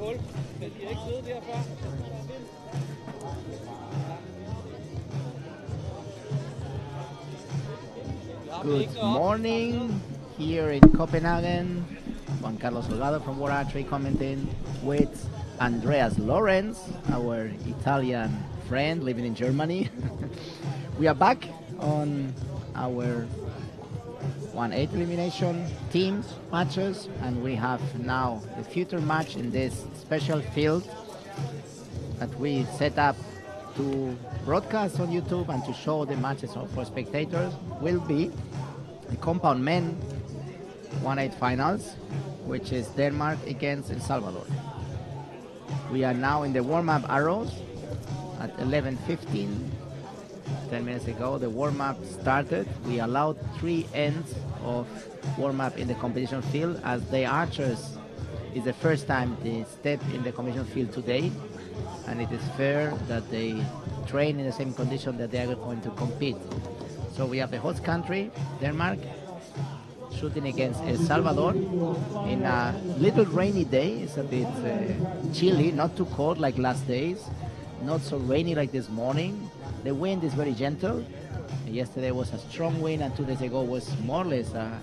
Good morning here in Copenhagen. Juan Carlos Holgado from World Archery commenting with Andreas Lorenz, our Italian friend living in Germany. We are back on our 1/8 elimination teams matches, and we have now the future match in this special field that we set up to broadcast on YouTube and to show the matches for spectators. Will be the compound men 1/8 finals, which is Denmark against El Salvador. We are now in the warm-up arrows at 11:15. 10 minutes ago the warm-up started. We allowed 3 ends of warm-up in the competition field, as the archers is the first time they step in the competition field today, and it is fair that they train in the same condition that they are going to compete. So we have the host country, Denmark, shooting against El Salvador in a little rainy day. It's a bit chilly, not too cold like last days, not so rainy like this morning. The wind is very gentle. Yesterday was a strong wind, and 2 days ago was more or less a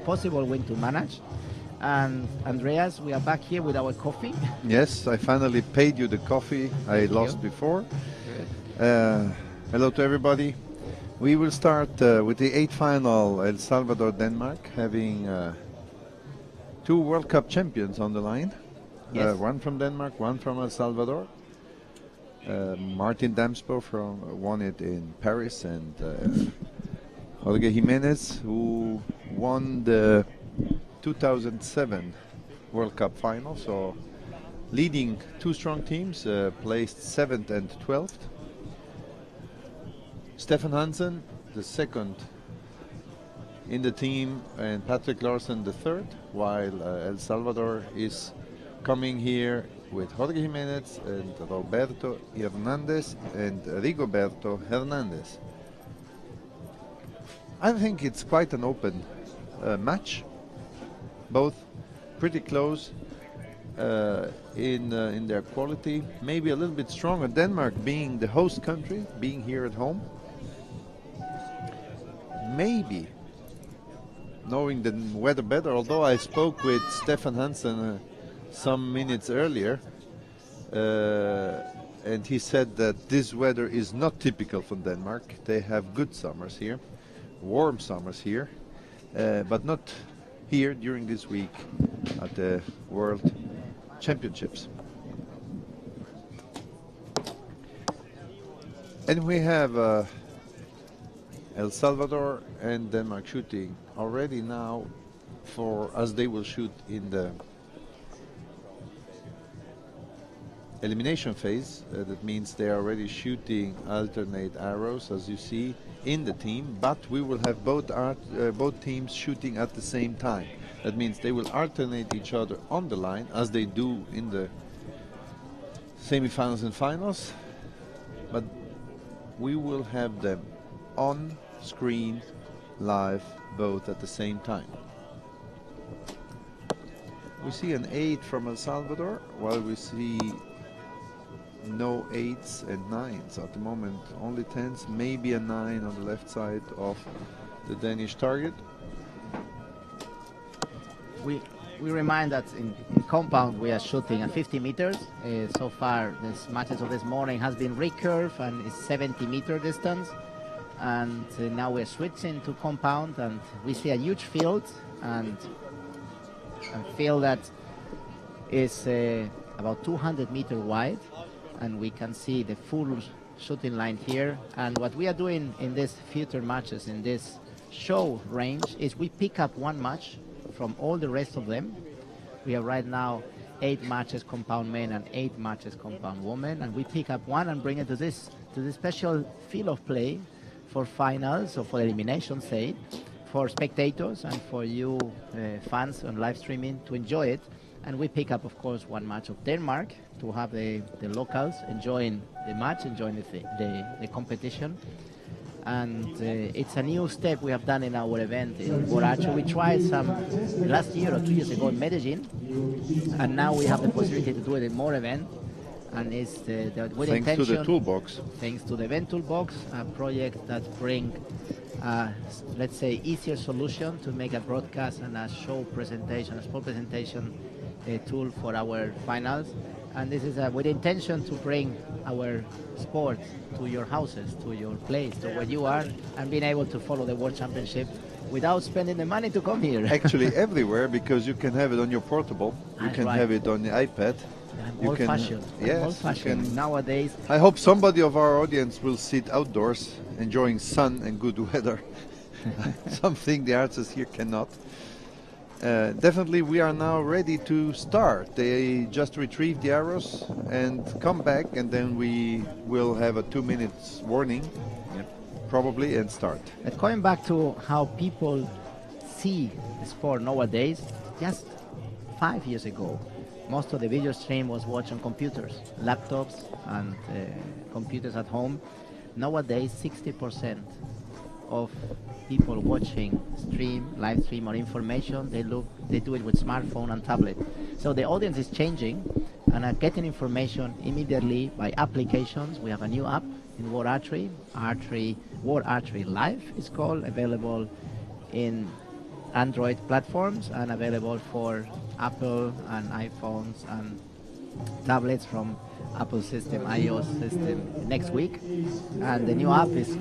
possible wind to manage. And Andreas, we are back here with our coffee. Yes, I finally paid you the coffee I lost before. Hello to everybody. We will start with the 8th final, El Salvador-Denmark, having 2 World Cup champions on the line. Yes. One from Denmark, one from El Salvador. Martin Damsbo won it in Paris, and Jorge Jimenez, who won the 2007 World Cup final. So leading 2 strong teams, placed 7th and 12th. Stefan Hansen, the 2nd in the team, and Patrick Larsen, the 3rd, while El Salvador is coming here with Jorge Jimenez and Roberto Hernandez and Rigoberto Hernandez. I think it's quite an open match, both pretty close in their quality, maybe a little bit stronger. Denmark being the host country, being here at home, maybe knowing the weather better, although I spoke with Stefan Hansen some minutes earlier, and he said that this weather is not typical for Denmark. They have good summers here, warm summers here, but not here during this week at the World Championships. And we have El Salvador and Denmark shooting already now, as they will shoot in the elimination phase. That means they are already shooting alternate arrows, as you see, in the team, but we will have both teams shooting at the same time. That means they will alternate each other on the line, as they do in the semifinals and finals, but we will have them on screen live both at the same time. We see an 8 from El Salvador, while we see no 8s and 9s at the moment, only 10s, maybe a 9 on the left side of the Danish target. We remind that in compound we are shooting at 50 meters. So far, this matches of this morning has been recurve and is 70-meter distance. And now we're switching to compound, and we see a huge field, and a field that is about 200 meters wide, and we can see the full shooting line here. And what we are doing in these future matches, in this show range, is we pick up 1 match from all the rest of them. We have right now 8 matches compound men and 8 matches compound women, and we pick up 1 and bring it to this special field of play for finals or for elimination, say, for spectators and for you fans on live streaming to enjoy it. And we pick up, of course, 1 match of Denmark to have the locals enjoying the match, enjoying the competition. And it's a new step we have done in our event in World Archery. We tried some last year or 2 years ago in Medellin, and now we have the possibility to do it in more events. And it's with Thanks to the intention, toolbox. thanks to the event toolbox, a project that bring let's say easier solution to make a broadcast and a show presentation, a sport presentation tool for our finals. And this is with intention to bring our sport to your houses, to your place, to where you are, and being able to follow the World Championship without spending the money to come here. Actually, everywhere, because you can have it on your portable, you can have it on the iPad. I'm old-fashioned. Yes, old-fashioned nowadays. I hope somebody of our audience will sit outdoors, enjoying sun and good weather. Something the archers here cannot. Definitely, we are now ready to start. They just retrieve the arrows and come back, and then we will have a 2 minutes warning, probably, and start. But going back to how people see the sport nowadays, just 5 years ago, most of the video stream was watched on computers, laptops, and computers at home. Nowadays, 60% of people watching live stream or information, they do it with smartphone and tablet. So the audience is changing and are getting information immediately by applications. We have a new app in World Archery, World Archery Live is called, available in Android platforms and available for Apple and iPhones and tablets from Apple system, iOS system next week. And the new app is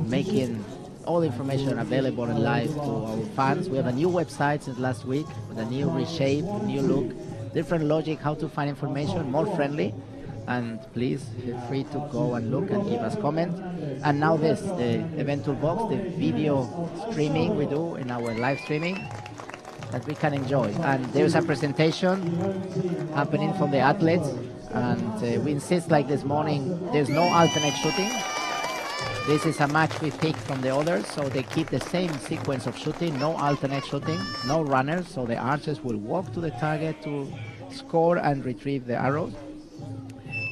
making all information available and live to our fans. We have a new website since last week with a new reshape, new look, different logic, how to find information, more friendly. And please feel free to go and look and give us comments. And now the event toolbox, the video streaming we do in our live streaming that we can enjoy. And there's a presentation happening from the athletes. And we insist, like this morning, there's no alternate shooting. This is a match we picked from the others, so they keep the same sequence of shooting, no alternate shooting, no runners, so the archers will walk to the target to score and retrieve the arrows.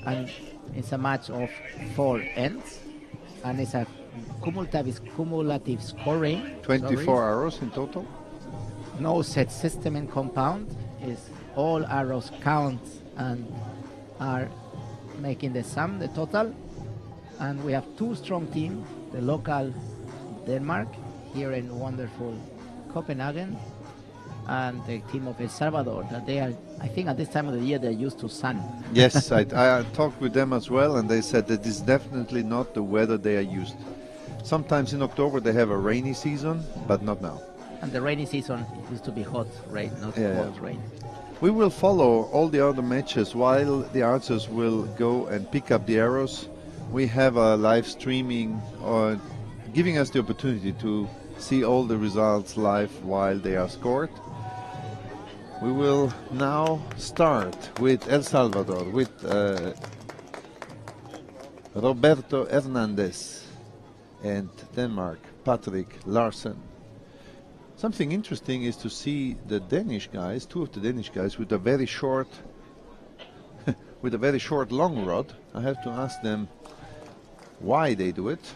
And it's a match of 4 ends, and it's a cumulative scoring. 24 arrows in total? No set system in compound. Is all arrows count and are making the sum, the total. And we have 2 strong teams, the local Denmark here in wonderful Copenhagen, and the team of El Salvador, that they are, I think at this time of the year, they're used to sun. Yes, I talked with them as well, and they said that this is definitely not the weather they are used. Sometimes in October they have a rainy season, but not now. And the rainy season used to be hot rain, not cold rain. We will follow all the other matches while the archers will go and pick up the arrows. We have a live streaming giving us the opportunity to see all the results live while they are scored. We will now start with El Salvador, with Roberto Hernandez, and Denmark, Patrick Larsen. Something interesting is to see the Danish guys, 2 of the Danish guys, with a very short long rod. I have to ask them why they do it.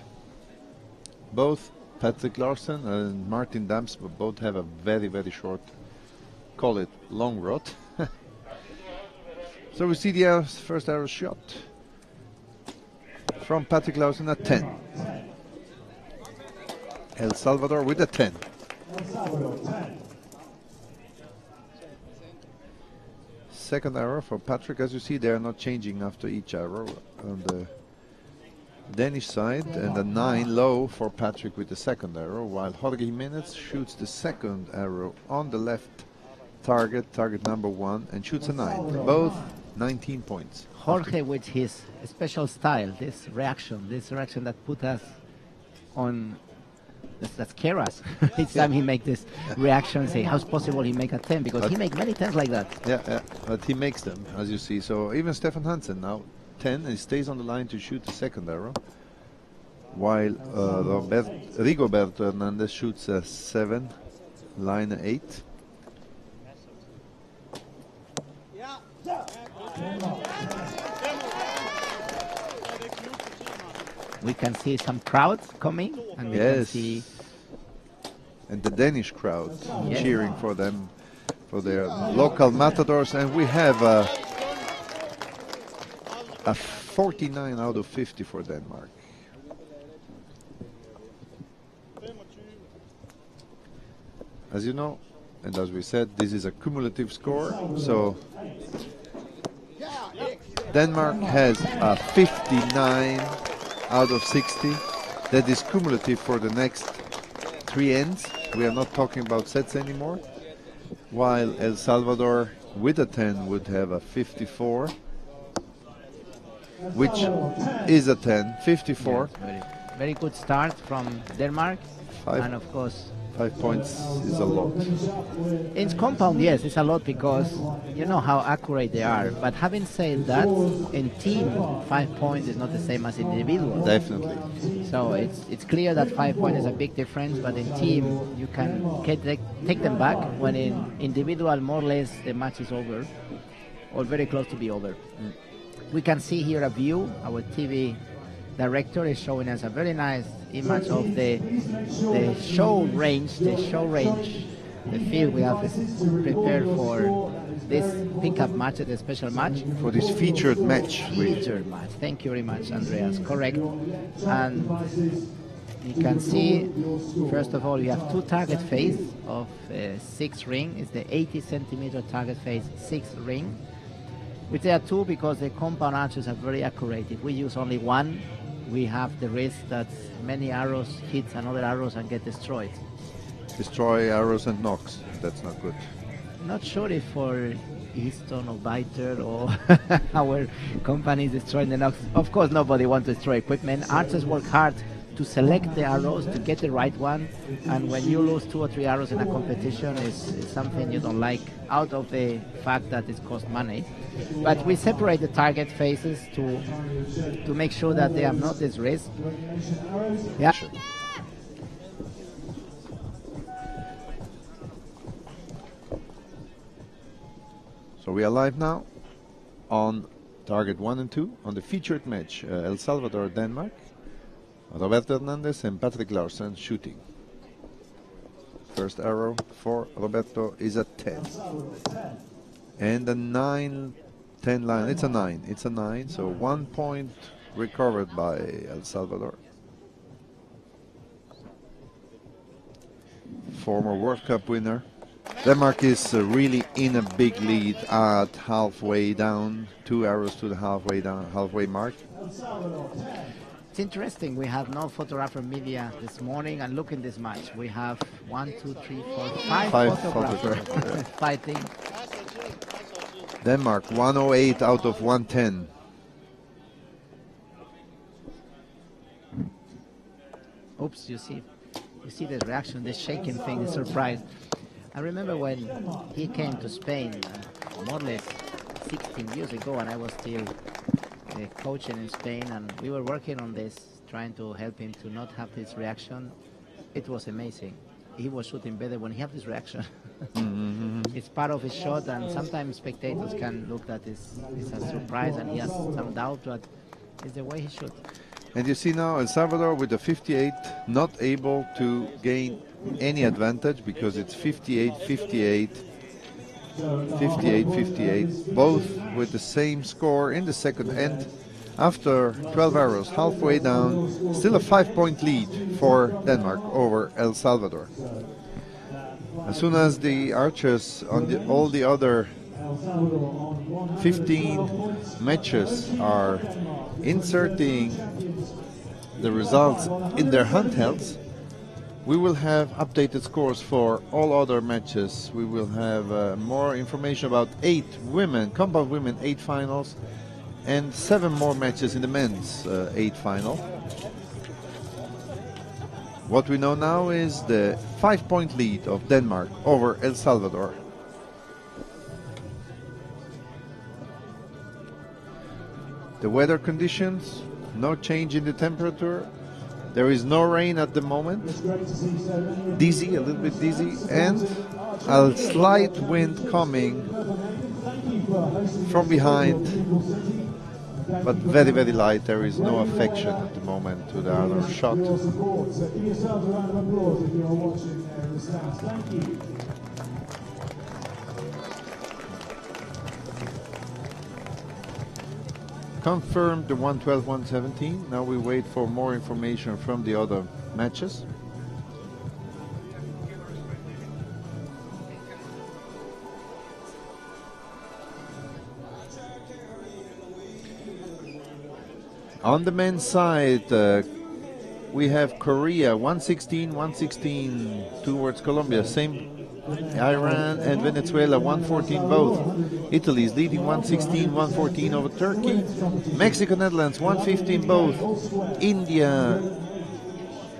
Both Patrick Larsen and Martin Dams both have a very, very short, call it long rod. So we see the first arrow shot from Patrick Larsen at 10. El Salvador with a 10. Second arrow for Patrick. As you see, they are not changing after each arrow on the Danish side, and a 9 low for Patrick with the second arrow, while Jorge Jimenez shoots the second arrow on the left target number 1, and shoots a 9. Both 19 points. Jorge with his special style, this reaction that put us on, that scare us. Each time he make this reaction, say, how's possible he make a 10? Because he make many 10s like that. Yeah, but he makes them, as you see. So even Stefan Hansen now 10, and he stays on the line to shoot the second arrow, while Rigoberto Hernandez shoots a 7, line 8. We can see some crowds coming, and we can see. And the Danish crowd cheering for them, for their local matadors, and we have a 49 out of 50 for Denmark. As you know, and as we said, this is a cumulative score, so Denmark has a 59 out of 60. That is cumulative for the next 3 ends. We are not talking about sets anymore. While El Salvador with a 10 would have a 54, which is a 10, 54. Yes, very good start from Denmark. And of course, 5 points is a lot. In compound, yes, it's a lot because you know how accurate they are. But having said that, in team, 5 points is not the same as individual. Definitely. So it's clear that 5 points is a big difference, but in team, you can take them back. When in individual, more or less, the match is over, or very close to be over. We can see here a view. Our TV director is showing us a very nice image of the show range, the field we have prepared for this pickup match, the special match. For this featured match. Featured match. Thank you very much, Andreas. Correct. And you can see, first of all, you have 2 target face of 6 ring. It's the 80 centimeter target face 6 ring. We say 2 because the compound archers are very accurate. If we use only 1, we have the risk that many arrows hit another arrows and get destroyed. Destroy arrows and knocks. That's not good. Not sure if for Easton or Biter or our companies destroying the knocks. Of course, nobody wants to destroy equipment. Archers work hard to select the arrows, to get the right one. And when you lose 2 or 3 arrows in a competition, it's something you don't like, out of the fact that it costs money. But we separate the target faces to make sure that they have not this risk. Yeah. So we are live now on target 1 and 2 on the featured match, El Salvador, Denmark. Roberto Hernandez and Patrick Larsen shooting. First arrow for Roberto is a 10. And a 9-10 line. It's a 9. It's a 9. So 1 point recovered by El Salvador. Former World Cup winner. Denmark is really in a big lead at halfway down. 2 arrows to the halfway mark. It's interesting. We have no photographer media this morning, and look in this match. We have 1, 2, 3, 4, 5 photographers fighting. Denmark 108 out of 110. Oops, you see the reaction, the shaking thing, the surprise. I remember when he came to Spain, more or less 16 years ago, and I was still coaching in Spain, and we were working on this, trying to help him to not have this reaction. It was amazing. He was shooting better when he had this reaction. It's part of his shot, and sometimes spectators can look at this as a surprise, and he has some doubt, but it's the way he shoots. And you see now El Salvador with the 58 not able to gain any advantage because it's 58-58, 58-58, both with the same score in the second end. After 12 arrows, halfway down, still a 5-point lead for Denmark over El Salvador. As soon as the archers on all the other 15 matches are inserting the results in their handhelds, we will have updated scores for all other matches. We will have more information about 8 women, compound women 8 finals, and 7 more matches in the men's 8 final. What we know now is the 5-point lead of Denmark over El Salvador. The weather conditions, no change in the temperature. There is no rain at the moment. Dizzy, a little bit dizzy, and a slight wind coming from behind but very, very light. There is no affection at the moment to the other shot. Confirmed the 112, 117. Now we wait for more information from the other matches. On the men's side, we have Korea 116, 116 towards Colombia. Same Iran and Venezuela 114 both. Italy is leading 116, 114 over Turkey. Mexico, Netherlands 115 both. India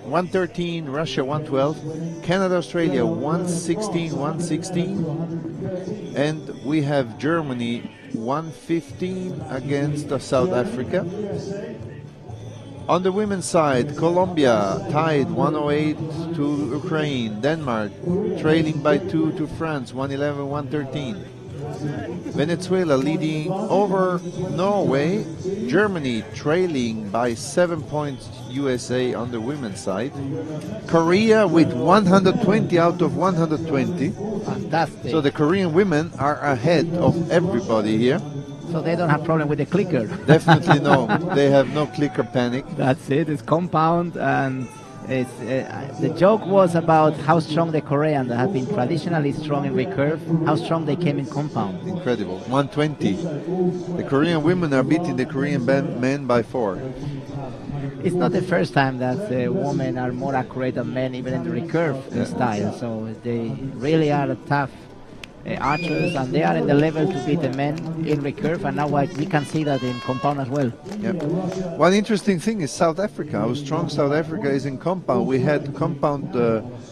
113, Russia 112. Canada, Australia 116, 116. And we have Germany 115 against South Africa. On the women's side, Colombia tied 108 to Ukraine. Denmark trailing by 2 to France, 111, 113. Venezuela leading over Norway. Germany trailing by 7 points USA on the women's side. Korea with 120 out of 120. Fantastic. So the Korean women are ahead of everybody here. So they don't have problem with the clicker. Definitely no. They have no clicker panic. That's it. It's compound, and it's, the joke was about how strong the Koreans that have been traditionally strong in recurve, how strong they came in compound. Incredible. 120. The Korean women are beating the Korean men by 4. It's not the first time that women are more accurate than men, even in the recurve style. So they really are tough archers, and they are in the level to beat the men in recurve, and now we can see that in compound as well. Yep. One interesting thing is South Africa, how strong South Africa is in compound. We had compound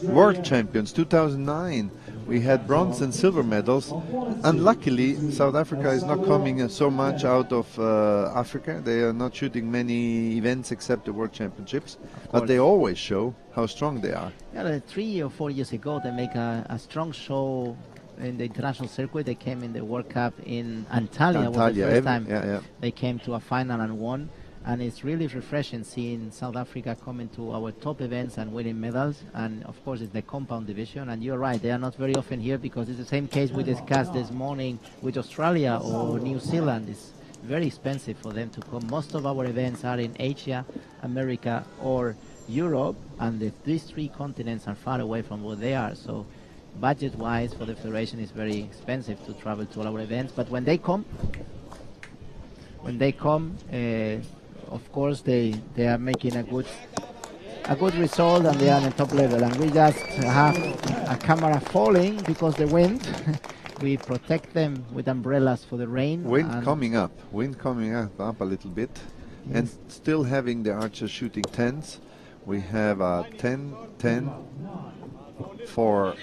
world champions 2009. We had bronze and silver medals. Unluckily, South Africa is not coming so much out of Africa. They are not shooting many events except the World Championships, but they always show how strong they are. Yeah, 3 or 4 years ago, they make a strong show in the international circuit. They came in the World Cup in Antalya. Was the first time they came to a final and won. And it's really refreshing seeing South Africa coming to our top events and winning medals. And of course, it's the compound division. And you're right, they are not very often here because it's the same case we discussed this morning with Australia or New Zealand. It's very expensive for them to come. Most of our events are in Asia, America, or Europe, and these 3 continents are far away from where they are. So budget-wise, for the federation, it's very expensive to travel to all our events. But when they come, of course, they are making a good result, and they are on the top level. And we just have a camera falling because the wind. We protect them with umbrellas for the rain. Wind coming up a little bit, and still having the archers shooting 10s. We have a 10-10 for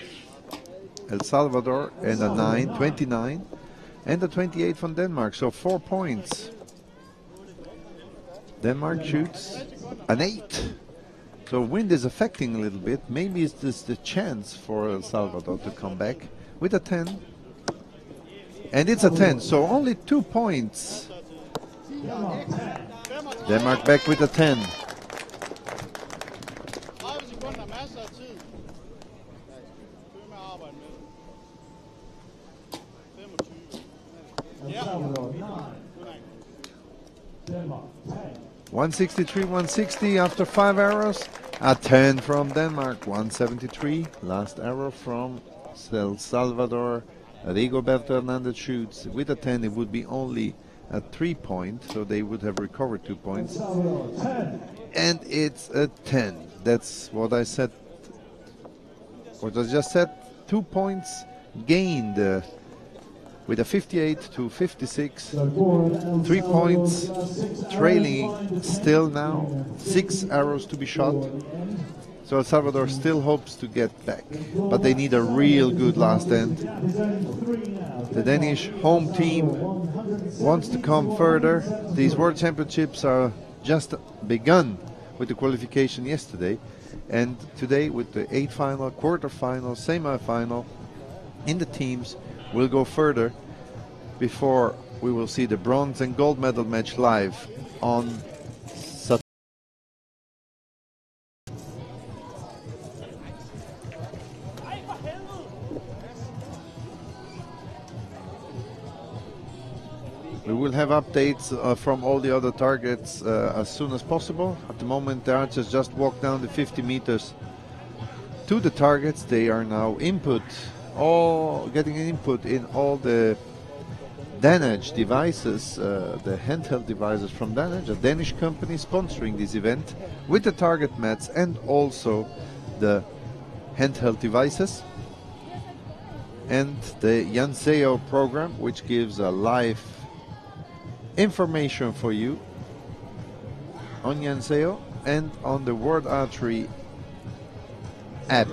El Salvador, and a 29, and a 28 from Denmark. So 4 points. Denmark shoots an 8. So wind is affecting a little bit. Maybe it's just the chance for El Salvador to come back with a 10. And it's a 10, so only 2 points. Denmark back with a 10. Denmark, 163, 160 after 5 arrows. A 10 from Denmark, 173. Last arrow from El Salvador. Rigoberto Hernandez shoots. With a 10, it would be only a 3 point, so they would have recovered 2 points. And it's a 10. That's what I said. What I just said. 2 points gained with a 58 to 56. 3 points trailing still now. 6 arrows to be shot. So El Salvador still hopes to get back, but they need a real good last end. The Danish home team wants to come further. These World Championships are just begun with the qualification yesterday, and today with the 8th final, quarterfinal, semi-final in the teams, we'll go further before we will see the bronze and gold medal match live on Saturday. We will have updates from all the other targets as soon as possible. At the moment, the archers just walked down the 50 meters to the targets. They are now getting input in all the Danage devices, the handheld devices from Danage, a Danish company sponsoring this event with the target mats and also the handheld devices, and the Yanseo program, which gives a live information for you on Yanseo and on the World Archery app.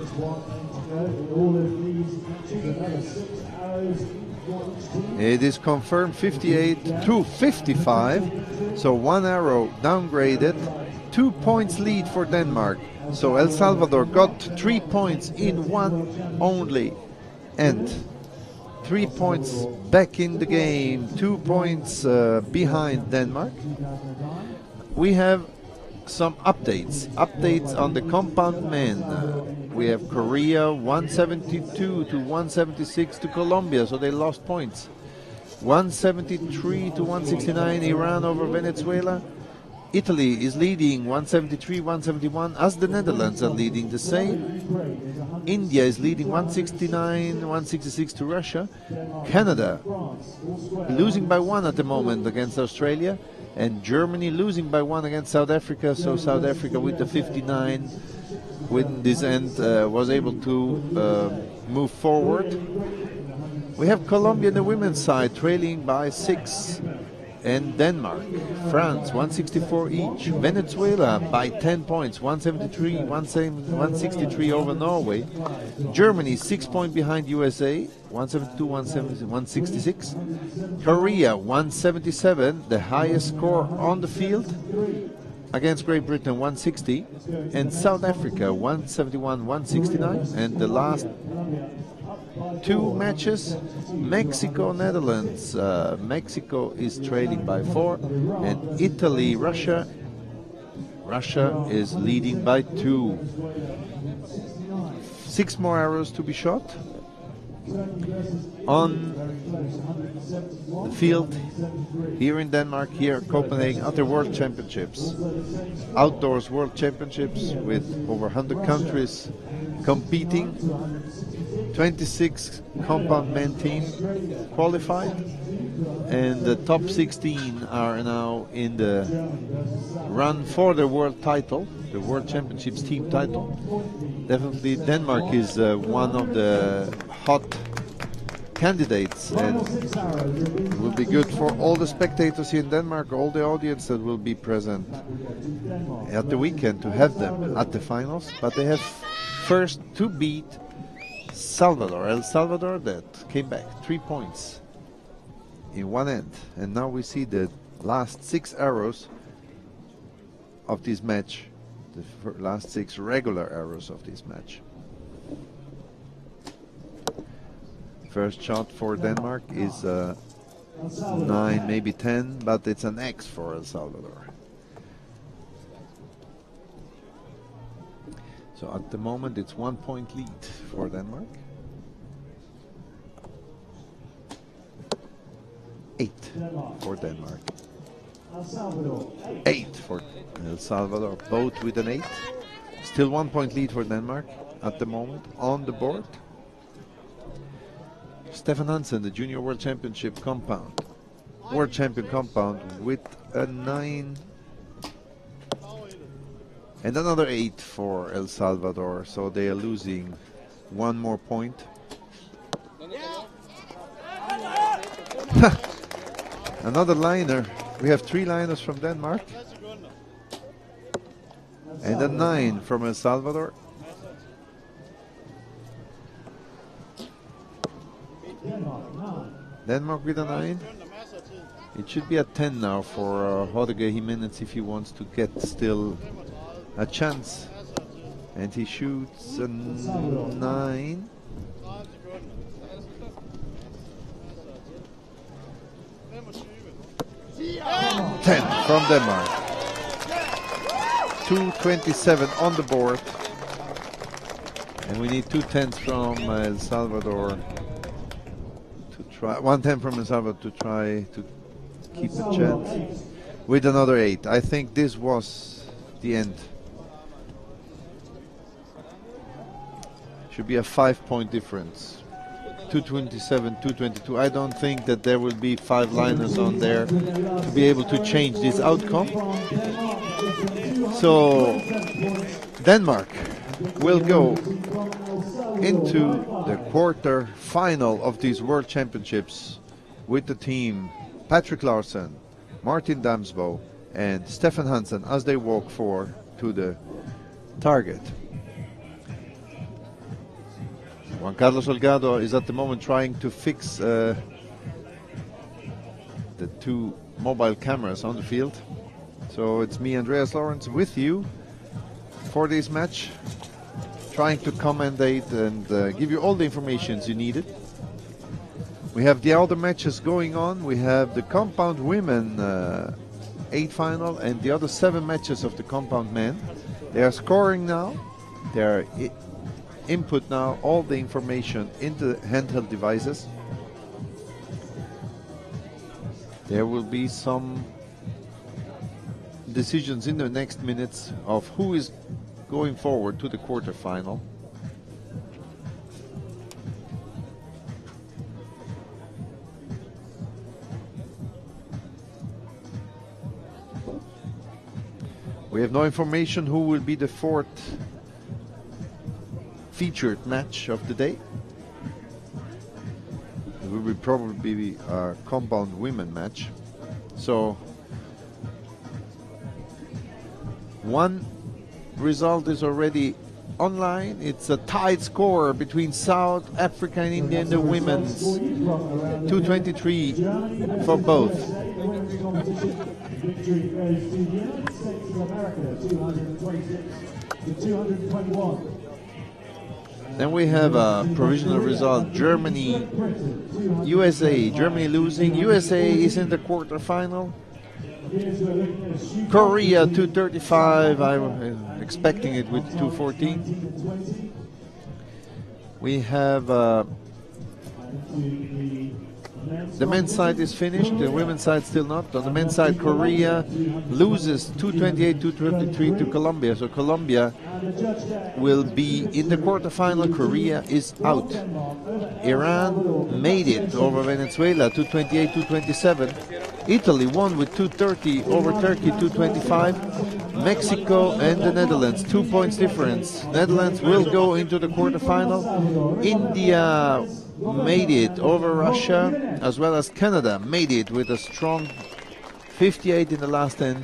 It is confirmed 58 to 55, so 1 arrow downgraded, 2 points lead for Denmark. So El Salvador got 3 points in one only, and 3 points back in the game, 2 points behind Denmark. We have some updates on the compound men. We have Korea 172 to 176 to Colombia, so they lost points. 173 to 169 Iran over Venezuela. Italy is leading 173, 171, as the Netherlands are leading the same. India is leading 169, 166 to Russia. Canada losing by 1 at the moment against Australia. And Germany losing by 1 against South Africa. So South Africa with the 59 with this end was able to move forward. We have Colombia on the women's side trailing by 6, and Denmark, France 164 each, Venezuela by 10 points, 173, 163 over Norway, Germany 6 points behind USA, 172, 166, Korea 177, the highest score on the field, against Great Britain 160, and South Africa 171, 169, and the last 2 matches, Mexico, Netherlands. Mexico is trailing by 4, and Italy, Russia. Russia is leading by 2. 6 more arrows to be shot. On the field here in Denmark, here at Copenhagen, at the World Championships, outdoors World Championships with over 100 countries competing. 26 compound men team qualified, and the top 16 are now in the run for the world title, the World Championships team title. Definitely Denmark is one of the hot candidates, and it will be good for all the spectators here in Denmark, all the audience that will be present at the weekend to have them at the finals. But they have first to beat El Salvador, that came back 3 points in one end. And now we see the last 6 arrows of this match, the last 6 regular arrows of this match. First shot for Denmark is 9, maybe 10, but it's an X for El Salvador. So at the moment it's 1 point lead for Denmark. 8 for Denmark. 8 for El Salvador, both with an 8. Still 1 point lead for Denmark at the moment on the board. Stefan Hansen, the Junior World Championship compound, World Champion compound, with a 9. And another 8 for El Salvador, so they are losing 1 more point. Another liner. We have 3 liners from Denmark. And a 9 from El Salvador. Denmark with a 9. It should be a 10 now for Jorge Jimenez if he wants to get still a chance, and he shoots a 9. 2:10 from Denmark. 2:27 on the board. And we need 2:10 from El Salvador to try. 1:10 from El Salvador to try to keep a chance with another 8. I think this was the end. Should be a 5-point difference. 2:27, 2:22. I don't think that there will be 5 liners on there to be able to change this outcome. So Denmark will go into the quarter final of these World Championships with the team Patrick Larsen, Martin Damsbo, and Stefan Hansen as they walk forward to the target. Juan Carlos Holgado is at the moment trying to fix the 2 mobile cameras on the field. So it's me, Andreas Lawrence, with you for this match, trying to commentate and give you all the information you needed. We have the other matches going on. We have the compound women 8 final and the other 7 matches of the compound men. They are scoring now. They are input now all the information into the handheld devices. There will be some decisions in the next minutes of who is going forward to the quarterfinal. We have no information who will be the 4th featured match of the day. It will probably be a compound women match. So one result is already online. It's a tied score between South Africa and India in the women's. 2:23 for both. Then we have a provisional result. Germany, USA. Germany losing. USA is in the quarterfinal. Korea 2:35. I'm expecting it with 2:14. We have the men's side is finished. The women's side still not. On the men's side, Korea loses 2:28, 2:23 to Colombia. So Colombia will be in the quarterfinal. Korea is out. Iran made it over Venezuela 2:28, 2:27. Italy won with 2:30 over Turkey 2:25. Mexico and the Netherlands, 2 points difference. Netherlands will go into the quarterfinal. India made it over Russia, as well as Canada made it with a strong 58 in the last end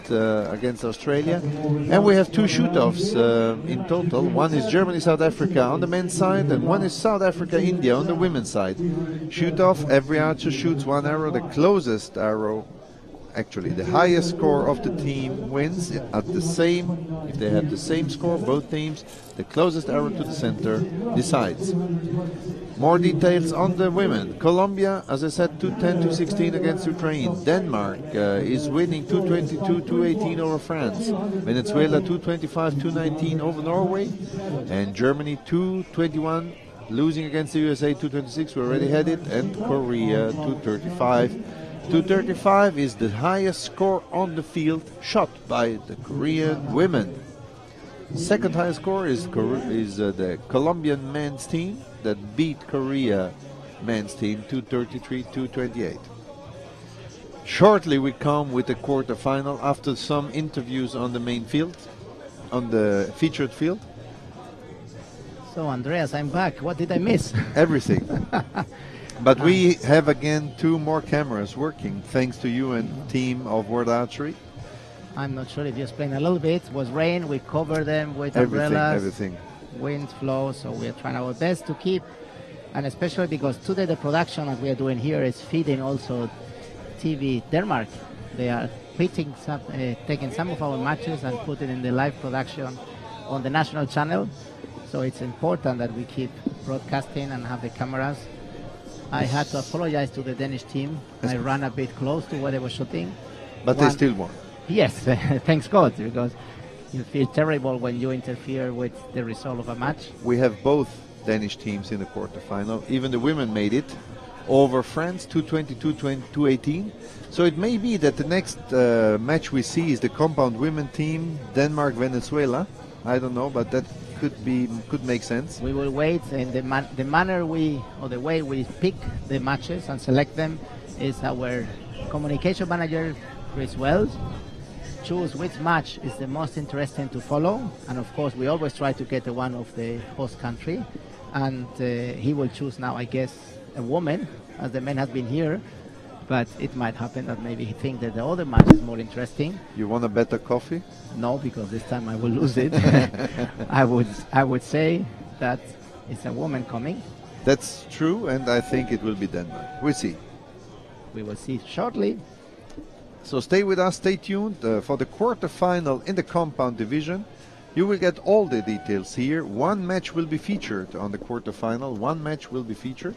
against Australia. And we have 2 shoot-offs in total. One is Germany-South Africa on the men's side, and one is South Africa-India on the women's side. Shoot-off, every archer shoots 1 arrow. The closest arrow, actually the highest score of the team wins. At the same, if they have the same score, both teams, the closest arrow to the center decides. More details on the women. Colombia, as I said, 2:10, 2:16 against Ukraine. Denmark is winning 2:22, 2:18 over France. Venezuela 2:25, 2:19 over Norway. And Germany 2:21 losing against the USA 2:26. We already had it. And Korea 2:35. 2:35 is the highest score on the field shot by the Korean women. Second highest score is the Colombian men's team that beat Korea men's team 2:33, 2:28. Shortly we come with the quarterfinal after some interviews on the main field, on the featured field. So Andreas, I'm back. What did I miss? Everything. But we have again 2 more cameras working thanks to you and team of World Archery. I'm not sure if you explained a little bit. It was rain. We covered them with umbrellas. Everything. Wind flow. So we are trying our best to keep, and especially because today the production that we are doing here is feeding also TV Denmark. They are taking some of our matches and put it in the live production on the national channel. So it's important that we keep broadcasting and have the cameras. I had to apologize to the Danish team. I ran a bit close to where they were shooting. But they still won. Yes, thanks God, because you feel terrible when you interfere with the result of a match. We have both Danish teams in the quarterfinal. Even the women made it over France, 222-218. So it may be that the next match we see is the compound women team, Denmark-Venezuela. I don't know, but that could make sense. We will wait, and the manner the way we pick the matches and select them is our communication manager, Chris Wells, choose which match is the most interesting to follow, and of course we always try to get the one of the host country, and he will choose now, I guess, a woman, as the men have been here, but it might happen that maybe he thinks that the other match is more interesting. You want a better coffee? No, because this time I will lose it. I would say that it's a woman coming. That's true, and I think it will be Denmark. We'll see. We will see shortly. So stay with us, stay tuned for the quarterfinal in the compound division. You will get all the details here. One match will be featured on the quarterfinal. One match will be featured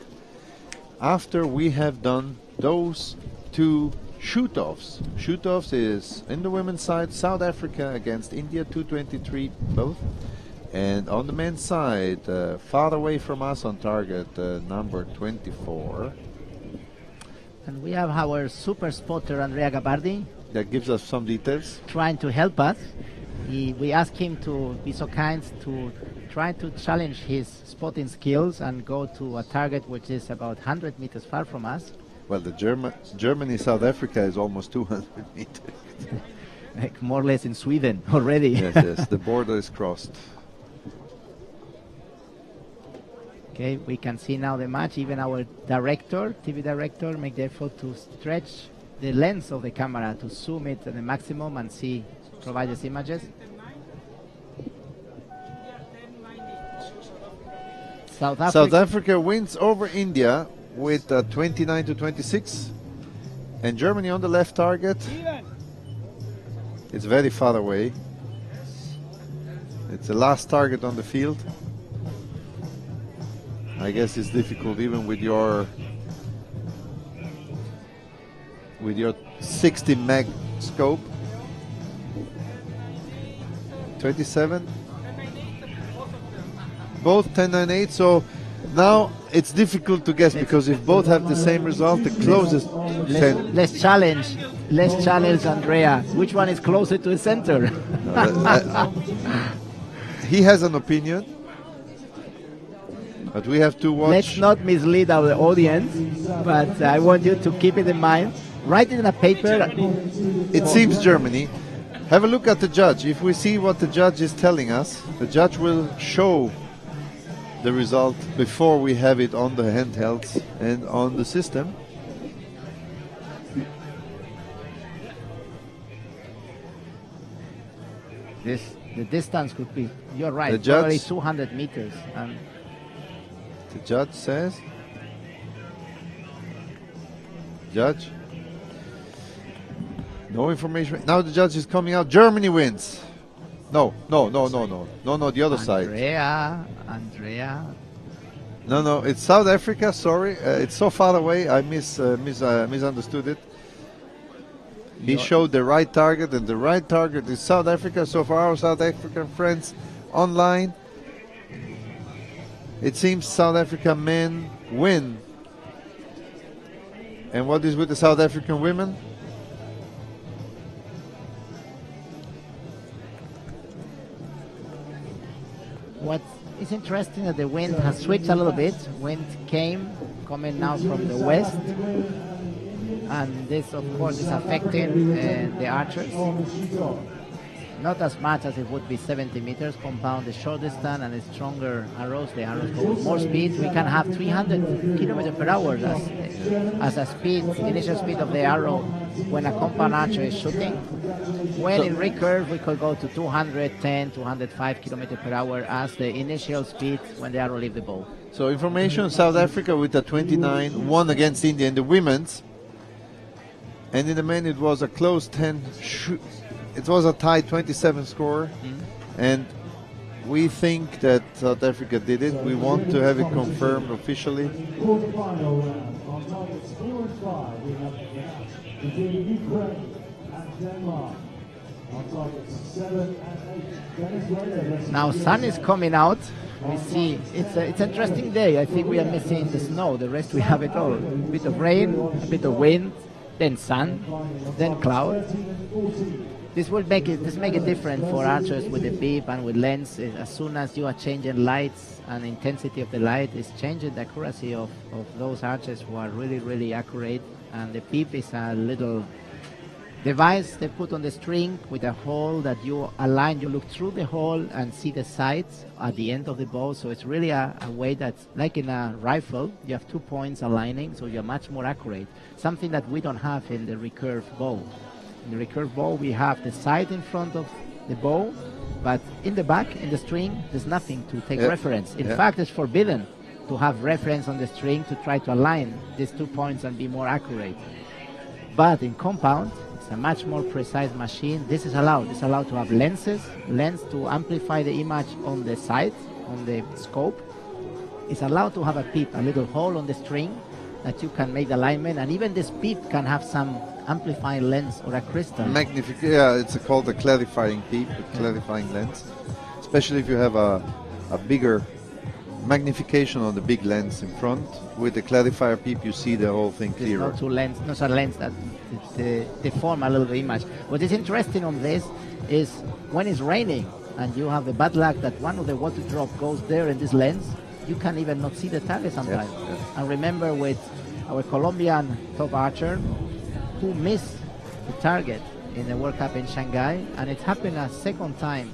after we have done those two shoot-offs. Shoot-offs is in the women's side, South Africa against India, 223 both. And on the men's side, far away from us on target, number 24. And we have our super spotter, Andrea Gabardi. That gives us some details. Trying to help us. We asked him to be so kind to try to challenge his spotting skills and go to a target which is about 100 meters far from us. Well, the Germany-South Africa is almost 200 meters. Like more or less in Sweden already. Yes, the border is crossed. Okay, we can see now the match. Even our director, TV director, make the effort to stretch the lens of the camera to zoom it to the maximum and see, provide us images. South Africa wins over India with 29-26, and Germany on the left target. It's very far away. It's the last target on the field. I guess it's difficult even with your 60 meg scope. 27. Both 10-9-8. So now it's difficult to guess, because if both have the same result, the closest. Let's challenge Andrea. Which one is closer to the center? He has an opinion, but we have to watch. Let's not mislead our audience, but I want you to keep it in mind. Write it in a paper. It seems Germany. Have a look at the judge. If we see what the judge is telling us, the judge will show the result before we have it on the handhelds and on the system. The distance could be, you're right, the judge, probably 200 meters. The judge says, judge, no information. Now the judge is coming out. Germany wins. No, the other side. Andrea. No, it's South Africa. Sorry, it's so far away. I misunderstood it. He showed the right target, and the right target is South Africa. So for our South African friends online, it seems South Africa men win. And what is with the South African women? What is interesting that the wind has switched a little bit. Wind coming now from the west, and this of course is affecting the archers. Not as much as it would be 70 meters compound, the short distance and the stronger arrows. The arrows go with more speed. We can have 300 kilometers per hour as a speed, initial speed of the arrow when a compound archer is shooting. When in recurve, we could go to 210, 205 kilometers per hour as the initial speed when the arrow leaves the bow. So information, South Africa with a 29, won against India in the women's. And in the men, it was a close 10 it was a tied 27 score, and we think that South Africa did it. We want to have it confirmed officially. Now sun is coming out. We see it's an interesting day. I think we are missing the snow. The rest we have it all. A bit of rain, a bit of wind, then sun, then cloud. This will make it different for archers with the beep and with lens. As soon as you are changing lights and intensity of the light, it's changing the accuracy of those archers who are really, really accurate. And the beep is a little device they put on the string with a hole that you align. You look through the hole and see the sights at the end of the bow. So it's really a way that's like in a rifle. You have 2 points aligning, so you're much more accurate. Something that we don't have in the recurve bow. In the recurve bow, we have the sight in front of the bow, but in the back, in the string, there's nothing to take reference. In fact, it's forbidden to have reference on the string to try to align these 2 points and be more accurate. But in compound, it's a much more precise machine. This is allowed. It's allowed to have lens to amplify the image on the sight, on the scope. It's allowed to have a peep, a little hole on the string that you can make the alignment, and even this peep can have some amplifying lens or a crystal. Yeah, it's called a clarifying peep, a clarifying lens. Especially if you have a bigger magnification on the big lens in front. With the clarifier peep, you see the whole thing clearer. Not a lens that deform a little the image. What is interesting on this is when it's raining and you have the bad luck that one of the water drop goes there in this lens, you can even not see the target sometimes. Yes. And remember with our Colombian top archer who missed the target in the World Cup in Shanghai, and it happened a second time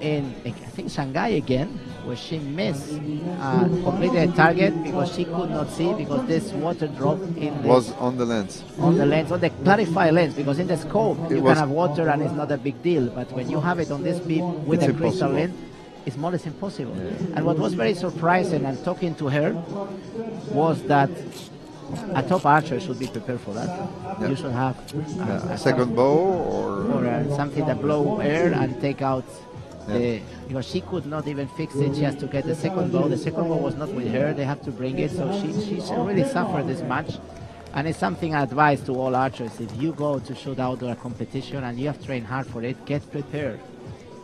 in, I think, Shanghai again, where she missed completely a target because she could not see, because this water drop was on the lens. On the lens, on the clarified lens, because in the scope you can have water and it's not a big deal, but when you have it on this beam with a crystal lens, it's more or less impossible. Yeah. And what was very surprising, and talking to her, was that a top archer should be prepared for that. Yeah. You should have a second bow or something that blow air and take out because she could not even fix it. She has to get the second bow. The second bow was not with her. They have to bring it, so she really suffered this much. And it's something I advise to all archers. If you go to shoot outdoor competition and you have trained hard for it, get prepared.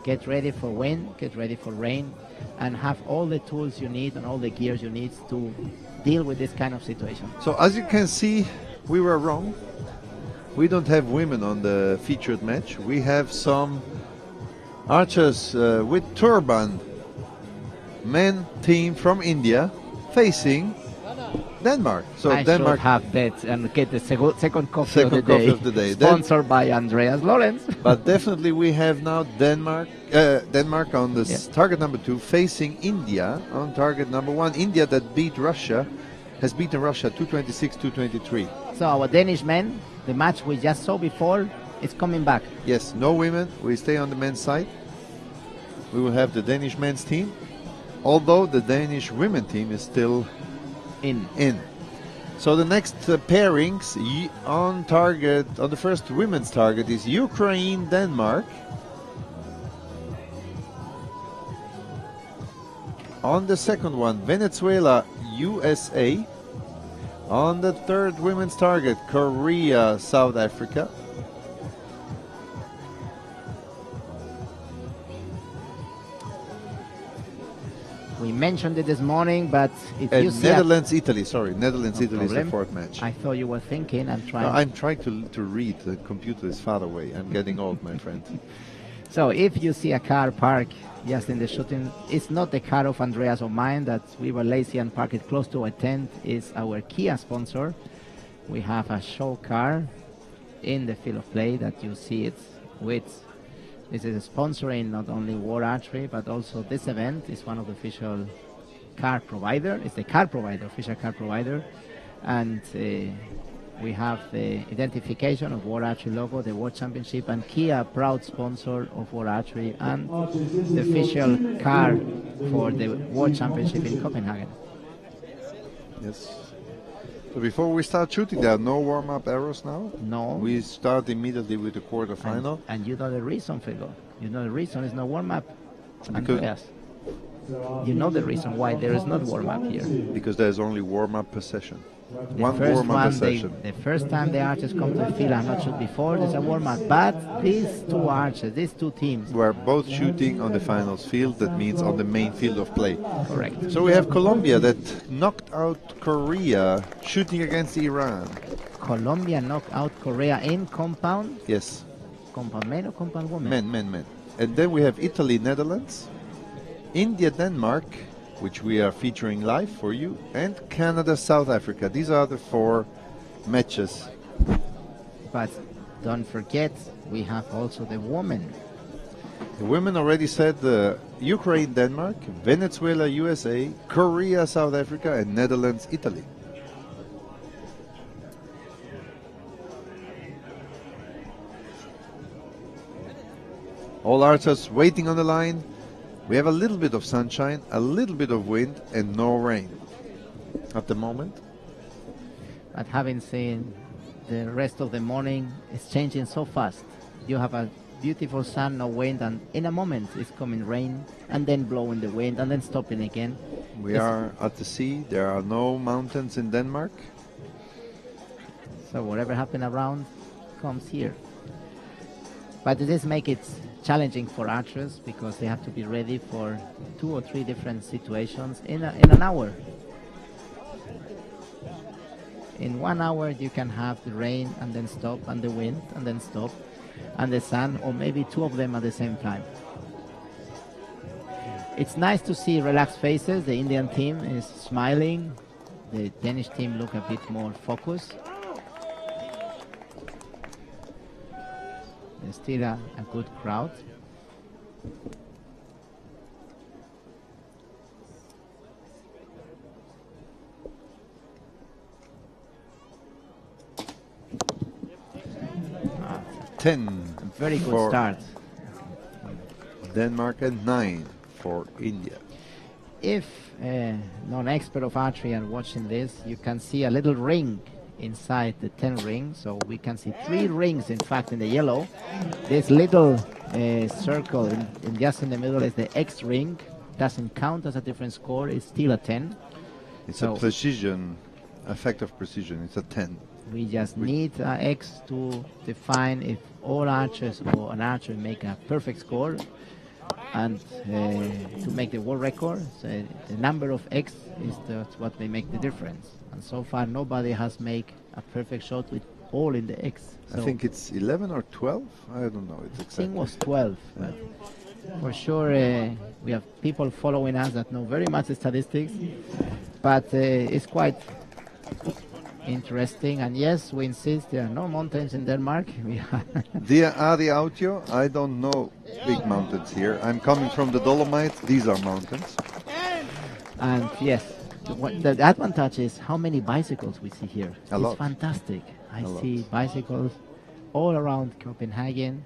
Get ready for wind, get ready for rain, and have all the tools you need and all the gears you need to deal with this kind of situation. So as you can see, we were wrong. We don't have women on the featured match. We have some archers with turban, men team from India facing Denmark. So I Denmark should have bet and get the second coffee of the day. Sponsored by Andreas Lorenz. But definitely we have now Denmark on the target number 2 facing India on target number 1. India that has beaten Russia 226-223. So our Danish men, the match we just saw before, is coming back. Yes, no women. We stay on the men's side. We will have the Danish men's team, although the Danish women team is still in. So the next pairings on target, on the first women's target, is Ukraine, Denmark. On the second one, Venezuela, USA. On the third women's target, Korea, South Africa. We mentioned it this morning, but Netherlands, Italy. Sorry, Netherlands, Italy is the fourth match. I thought you were thinking. I'm trying to read. The computer is far away. I'm getting old, my friend. So if you see a car parked just in the shooting, it's not the car of Andreas or mine that we were lazy and parked it close to a tent. It's our Kia sponsor. We have a show car in the field of play that you see it with. This is sponsoring not only World Archery, but also this event is one of the official car provider. It's the car provider, official car provider. And we have the identification of World Archery logo, the World Championship, and Kia, proud sponsor of World Archery, and the official car for the World Championship in Copenhagen. Yes. So before we start shooting, there are no warm-up arrows now? No. We start immediately with the quarterfinal. And you know the reason, Figo. You know the reason is no warm-up. Andreas. You know the reason why there is not warm-up here. Because there's only warm-up per session. The first time the archers come to the field, I'm not sure before, there's a warm-up. But these two archers, these two teams, were both shooting on the finals field. That means on the main field of play. Correct. So we have Colombia that knocked out Korea shooting against Iran. Colombia knocked out Korea in compound? Yes. Compound men or compound women? Men. And then we have Italy, Netherlands, India, Denmark, which we are featuring live for you, and Canada, South Africa. These are the 4 matches. But don't forget, we have also the women. The women already said Ukraine, Denmark, Venezuela, USA, Korea, South Africa, and Netherlands, Italy. All archers waiting on the line. We have a little bit of sunshine, a little bit of wind, and no rain at the moment. But having seen the rest of the morning, it's changing so fast. You have a beautiful sun, no wind, and in a moment it's coming rain, and then blowing the wind, and then stopping again. We are at the sea. There are no mountains in Denmark. So whatever happens around comes here. But this makes it challenging for archers because they have to be ready for 2 or 3 different situations in an hour. In 1 hour you can have the rain and then stop, and the wind and then stop, and the sun, or maybe 2 of them at the same time. It's nice to see relaxed faces. The Indian team is smiling. The Danish team look a bit more focused. There's still a good crowd. Very good start. Denmark and 9 for India. If non-expert of archery are watching this, you can see a little ring inside the 10 ring. So we can see 3 rings, in fact, in the yellow. This little circle just in the middle is the X ring. Doesn't count as a different score. It's still a 10. It's a precision, effect of precision. It's a 10. We just need X to define if all archers or an archer make a perfect score, and to make the world record. So the number of X is what may make the difference. And so far nobody has made a perfect shot with all in the X. So I think it's 11 or 12. I don't know. It's exactly. I think it was 12. But for sure we have people following us that know very much the statistics. But it's quite interesting. And yes, we insist there are no mountains in Denmark. The audio, I don't know big mountains here. I'm coming from the Dolomites. These are mountains. And yes, the advantage is how many bicycles we see here. It's fantastic. I see bicycles all around Copenhagen,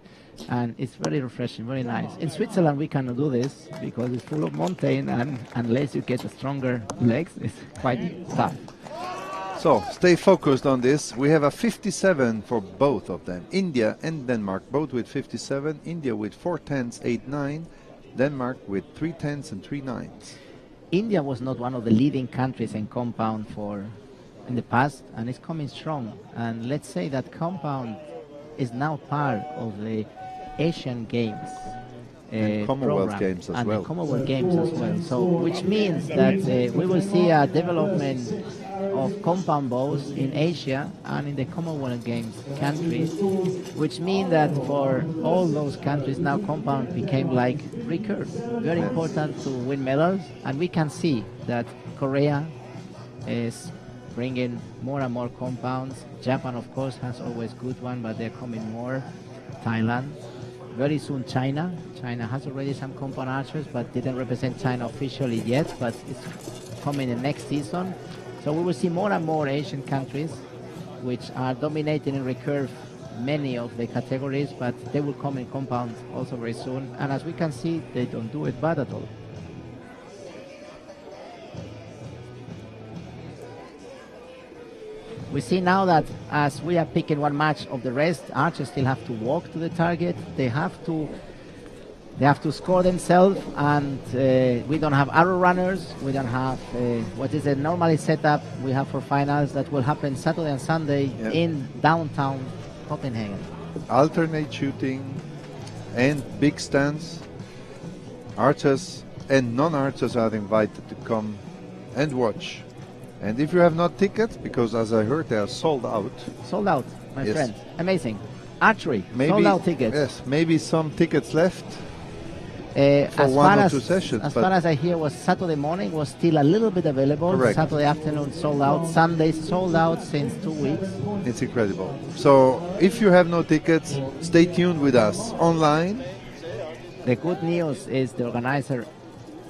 and it's very refreshing, very nice. In Switzerland we cannot do this because it's full of mountain, and unless you get stronger legs, it's quite tough. So stay focused on this. We have a 57 for both of them. India and Denmark both with 57. India with 4 10s, 8 9. Denmark with 3 10s and 3 9s. India was not one of the leading countries in compound in the past, and it's coming strong. And let's say that compound is now part of the Asian Games and Commonwealth Games as well. The Commonwealth Games as well. So, which means that we will see a development of compound bows in Asia and in the Commonwealth Games countries, which means that for all those countries now compound became like recurve, very important to win medals. And we can see that Korea is bringing more and more compounds. Japan, of course, has always good one, but they're coming more. Thailand. Very soon China. China has already some compound archers, but didn't represent China officially yet, but it's coming in next season. So we will see more and more Asian countries which are dominating in recurve many of the categories, but they will come in compound also very soon. And as we can see, they don't do it bad at all. We see now that as we are picking one match of the rest, archers still have to walk to the target. They have to They have to score themselves, and we don't have arrow runners. We don't have what is a normally set up we have for finals that will happen Saturday and Sunday in downtown Copenhagen. Alternate shooting and big stands. Archers and non-archers are invited to come and watch. And if you have not tickets, because as I heard they are sold out. Sold out, my friend. Amazing. Archery, maybe, sold out tickets. Yes, maybe some tickets left. For as one or two sessions. As far as I hear, was Saturday morning was still a little bit available. Correct. Saturday afternoon sold out. Sunday sold out since 2 weeks. It's incredible. So if you have no tickets, stay tuned with us online. The good news is the organizer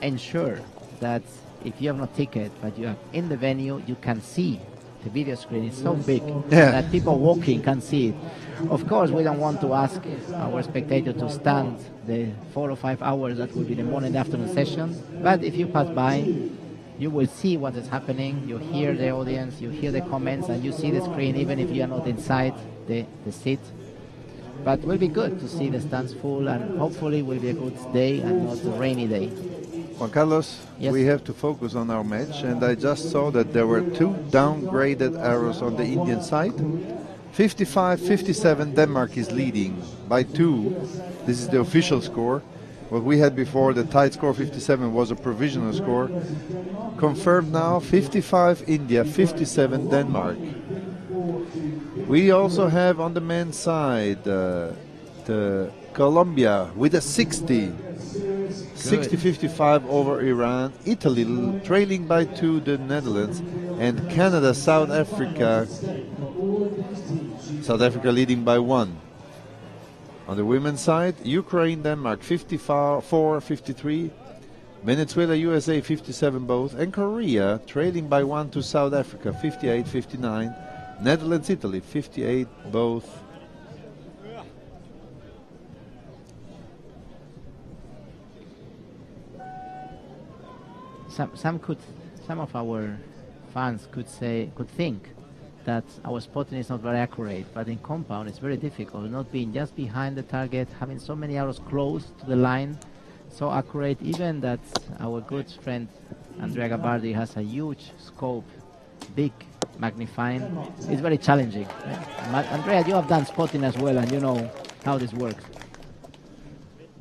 ensure that if you have no ticket but you are in the venue, you can see the video screen. Is so big that people walking can see it. Of course, we don't want to ask our spectator to stand the 4 or 5 hours that will be the morning and afternoon session. But if you pass by, you will see what is happening. You hear the audience, you hear the comments, and you see the screen even if you are not inside the seat. But it will be good to see the stands full, and hopefully it will be a good day and not a rainy day. Juan Carlos, we have to focus on our match, and I just saw that there were 2 downgraded arrows on the Indian side. 55-57, Denmark is leading by 2. This is the official score. What we had before, the tied score 57, was a provisional score. Confirmed now, 55 India, 57 Denmark. We also have on the men's side the Colombia with a 60. 60-55 over Iran, Italy trailing by 2 the Netherlands, and Canada, South Africa leading by 1. On the women's side, Ukraine, Denmark 54-53, Venezuela, USA 57 both, and Korea trailing by 1 to South Africa 58-59, Netherlands, Italy 58 both. Some of our fans could think that our spotting is not very accurate, but in compound it's very difficult, not being just behind the target, having so many arrows close to the line, so accurate, even that our good friend Andrea Gabardi has a huge scope, big magnifying. It's very challenging. Andrea, you have done spotting as well, and you know how this works.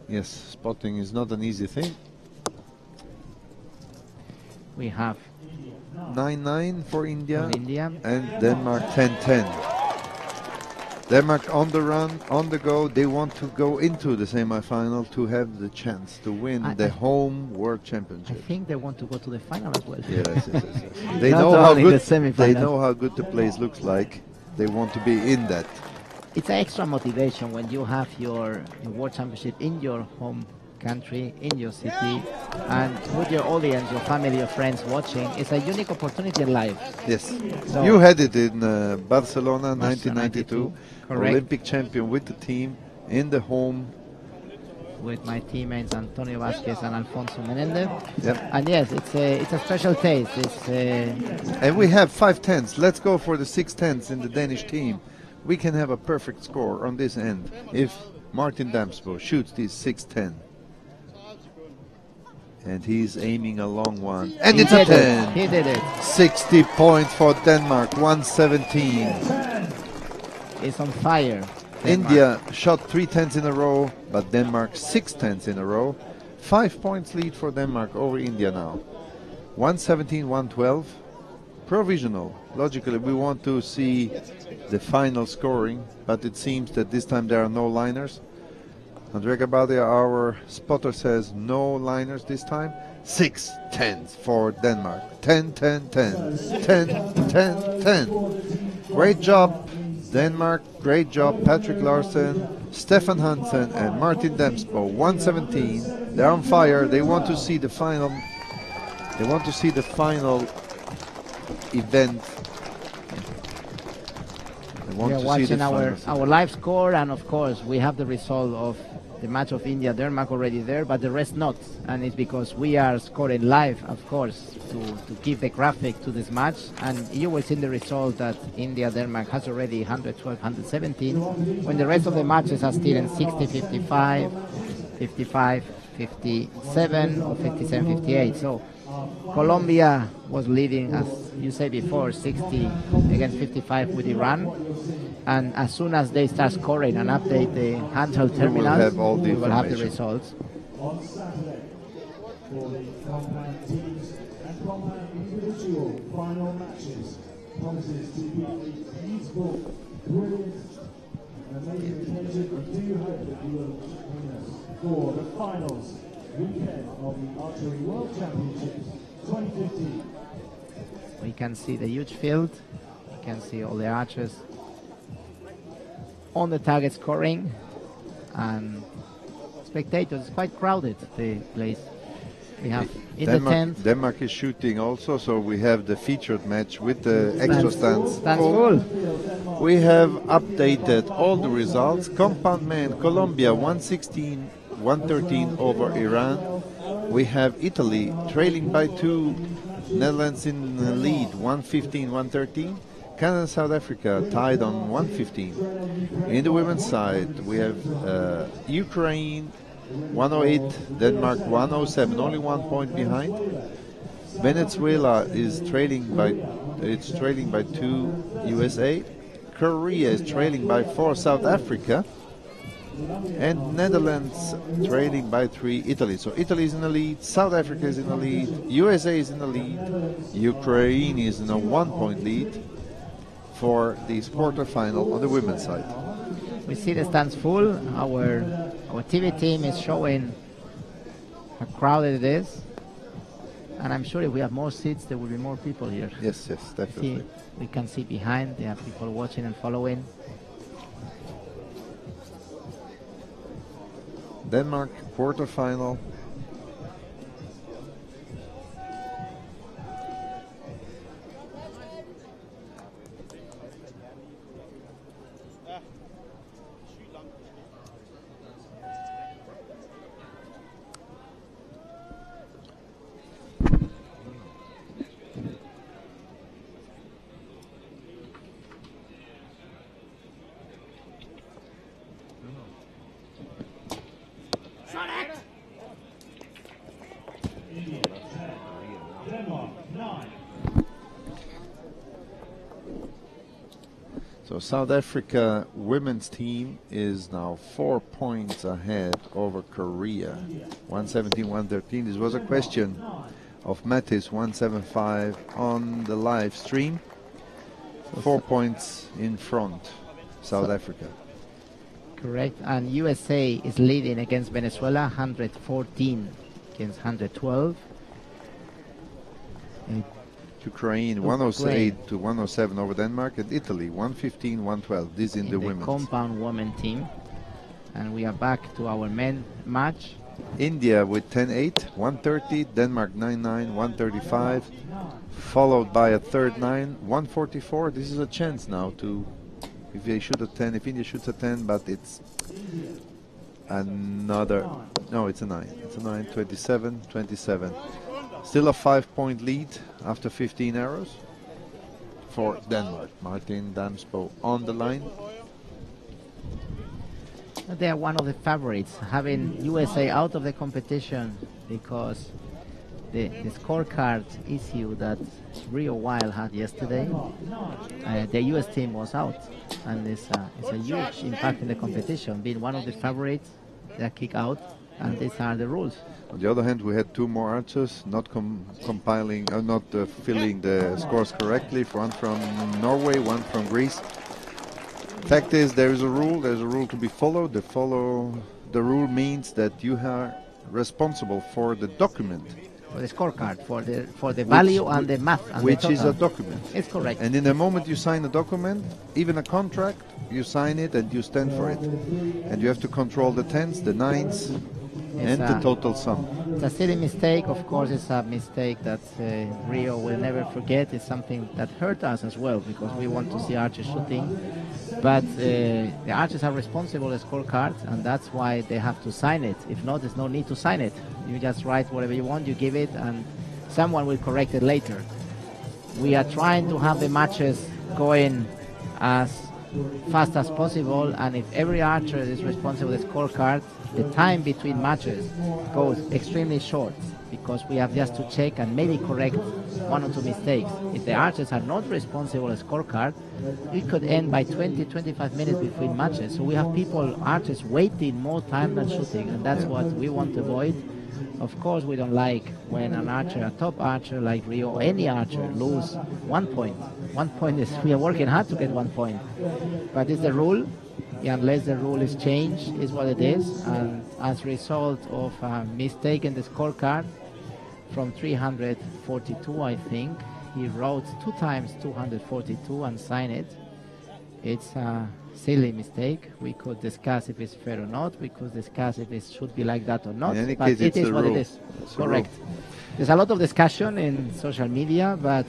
Yes, spotting is not an easy thing. We have 9-9 for India, and Denmark 10-10. Denmark on the run, on the go. They want to go into the semi-final to have the chance to win the home World Championship. I think they want to go to the final as well. Yes. They know how good the place looks like. They want to be in that. It's an extra motivation when you have your World Championship in your home country, in your city, and with your audience, your family, your friends watching. It's a unique opportunity in life. Yes. So you had it in Barcelona 1992. Correct. Olympic champion with the team in the home. With my teammates Antonio Vasquez and Alfonso Menendez. Yep. And yes, it's a special taste. And we have 5 tenths. Let's go for the 6 tenths in the Danish team. We can have a perfect score on this end if Martin Damsbo shoots these 6-10. And he's aiming a long one. And it's a 10. He did it. 60 points for Denmark, 117. It's on fire. India shot 3 tenths in a row, but Denmark 6 tenths in a row. 5 points lead for Denmark over India now. 117-112. Provisional. Logically, we want to see the final scoring, but it seems that this time there are no liners. Andrea Gabadia, our spotter, says no liners this time. 6 tenths for Denmark. 10-10-10. 10-10-10. Great job, Denmark. Great job, Patrick Larsen, Stefan Hansen, and Martin Damsbo. 117. They're on fire. They want to see the final. They want to see the final event. We are watching our live score, and of course we have the result of the match of India-Denmark already there, but the rest not. And it's because we are scoring live, of course, to give the graphic to this match. And you will see the result that India-Denmark has already 112, 117, when the rest of the matches are still in 60-55, 55-57 or 57-58. So Colombia was leading, as you said before, 60 against 55 with Iran. And as soon as they start scoring and update the handheld terminals, we will have the results. On Saturday, for the compound teams and compound individual final matches, promises to be a beautiful, brilliant, amazing occasion. We do hope that you will join us for the finals weekend of the Archery World Championships 2015. We can see the huge field. We can see all the archers on the target scoring, and spectators. It's quite crowded, the place. We have in the tent. Denmark is shooting also, so we have the featured match with the extra stands full. We have updated all the results. Compound men, Colombia 116-113 over Iran. We have Italy trailing by 2, Netherlands in the lead 115-113. Canada and South Africa tied on 115. In the women's side, we have Ukraine 108, Denmark 107, only 1 point behind. Venezuela is trailing by 2, USA. Korea is trailing by 4, South Africa. And Netherlands trailing by 3, Italy. So Italy is in the lead, South Africa is in the lead, USA is in the lead, Ukraine is in a 1 point lead for this quarterfinal on the women's side. We see the stands full. Our TV team is showing how crowded it is, and I'm sure if we have more seats, there will be more people here. Yes, definitely. We can see behind. There are people watching and following. Denmark quarterfinal. So South Africa women's team is now 4 points ahead over Korea, 117-113. This was a question of Mattis 175 on the live stream. 4 points in front, South Africa. Correct, and USA is leading against Venezuela, 114 against 112. And Ukraine 108 to 107 over Denmark, and Italy 115-112. This in the women's compound women team. And we are back to our men match. India with 10-8, 130, Denmark 9-9, 135, followed by a third 9, 144. This is a chance now to, if they shoot a 10, if India shoots a 10, but it's another, no, it's a 9. It's a 9, 27, 27. Still a 5-point lead after 15 arrows for Denmark. Martin Damsbo on the line. They are one of the favorites, having USA out of the competition because the scorecard issue that Rio Wild had yesterday, the US team was out, and it's a huge impact in the competition. Being one of the favorites, they are kicked out, and these are the rules. On the other hand, we had 2 more archers not compiling, not filling the scores correctly. One from Norway, one from Greece. Fact is, there is a rule. There's a rule to be followed. The rule means that you are responsible for the document, for the scorecard, for the value and the math, and which is a document. It's correct. And in the moment you sign a document, even a contract, you sign it and you stand for it, and you have to control the 10s, the 9s, and the total sum. It's a silly mistake. Of course, it's a mistake that Rio will never forget. It's something that hurt us as well because we want to see archers shooting. But the archers are responsible for the scorecard, and that's why they have to sign it. If not, there's no need to sign it. You just write whatever you want, you give it, and someone will correct it later. We are trying to have the matches going as fast as possible, and if every archer is responsible for the scorecard, the time between matches goes extremely short, because we have just to check and maybe correct one or two mistakes. If the archers are not responsible for the scorecard, it could end by 20-25 minutes between matches. So we have archers waiting more time than shooting, and that's what we want to avoid. Of course, we don't like when an archer, a top archer like Rio, or any archer, lose 1 point. 1 point is, we are working hard to get 1 point. But it's the rule. Unless the rule is changed, is what it is. And as a result of a mistake in the scorecard, from 342, I think, he wrote 2 times 242 and signed it. It's a silly mistake. We could discuss if it's fair or not. We could discuss if it should be like that or not. In any but case, it is what rule. it is. It's correct. There's a lot of discussion in social media, but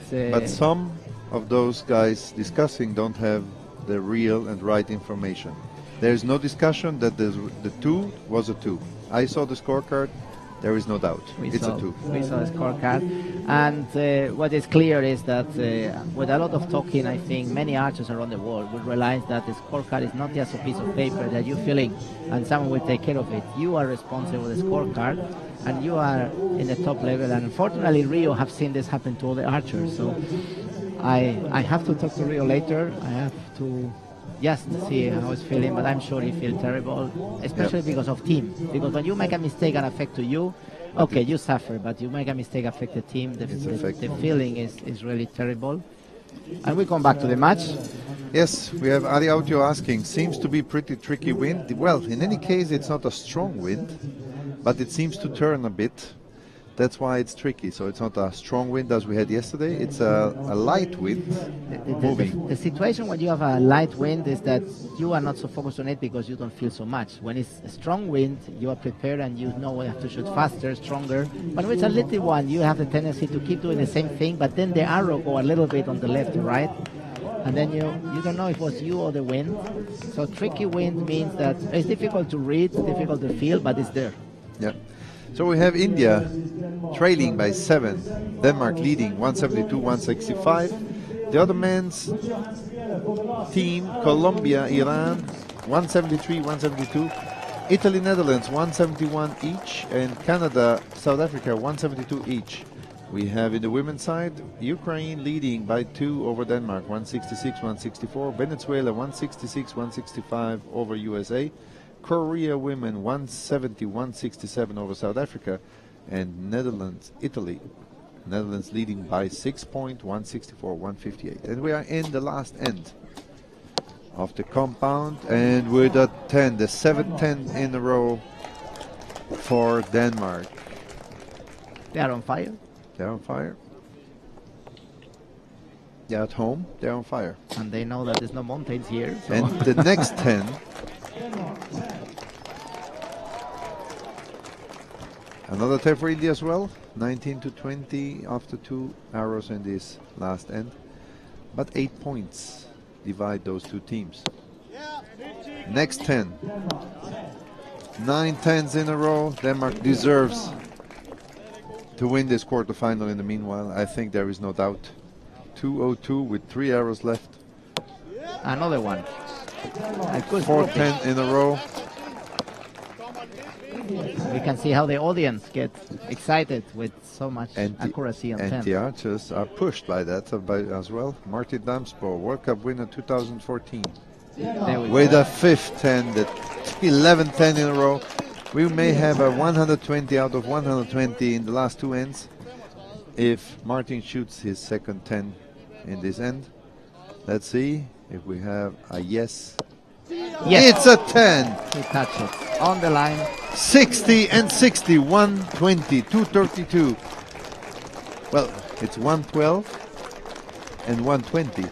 some of those guys discussing don't have the real and right information. There is no discussion that the 2 was a 2. I saw the scorecard. There is no doubt. It's a 2. We saw the scorecard. And what is clear is that with a lot of talking, I think many archers around the world will realize that the scorecard is not just a piece of paper that you're filling and someone will take care of it. You are responsible for the scorecard, and you are in the top level. And unfortunately, Rio have seen this happen to all the archers. So I have to talk to Rio later. I have to just see how he's feeling, but I'm sure he feels terrible, especially because of team. Because when you make a mistake and affect to you, okay, you suffer, but you make a mistake affect the team, the feeling is really terrible. And we come back to the match. Yes, we have Ari Autio asking, seems to be pretty tricky wind. Well, in any case, it's not a strong wind, but it seems to turn a bit. That's why it's tricky. So it's not a strong wind as we had yesterday. It's a light wind moving. The situation when you have a light wind is that you are not so focused on it because you don't feel so much. When it's a strong wind, you are prepared and you know you have to shoot faster, stronger. But when it's a little one, you have the tendency to keep doing the same thing, but then the arrow go a little bit on the left or right. And then you don't know if it was you or the wind. So tricky wind means that it's difficult to read, difficult to feel, but it's there. Yeah. So we have India trailing by 7, Denmark leading 172-165. The other men's team, Colombia, Iran, 173-172. Italy, Netherlands, 171 each, and Canada, South Africa, 172 each. We have in the women's side, Ukraine leading by 2 over Denmark, 166-164. Venezuela, 166-165 over USA. Korea women 170-167 over South Africa, and Netherlands, Italy. Netherlands leading by 6 points, 164-158. And we are in the last end of the compound, and with a 10, the 7th in a row for Denmark. They are on fire. They're on fire. They're at home. They're on fire. And they know that there's no mountains here. So. And the next 10. Another 10 for India as well, 19-20 after 2 arrows in this last end. But 8 points divide those 2 teams. Next 10. 9 10s in a row. Denmark deserves to win this quarterfinal in the meanwhile. I think there is no doubt. 2-0-2 with 3 arrows left. Another one. 4-10 in a row. We can see how the audience gets excited with so much accuracy on 10. And the archers are pushed by that as well. Martin Damsbo, World Cup winner 2014. With a 5th 10, the 11th 10 in a row. We may have a 120 out of 120 in the last 2 ends if Martin shoots his second 10 in this end. Let's see if we have a yes. Yes. It's a 10. He touched it on the line. 60 and 60, 120, 232. Well, it's 112 and 120.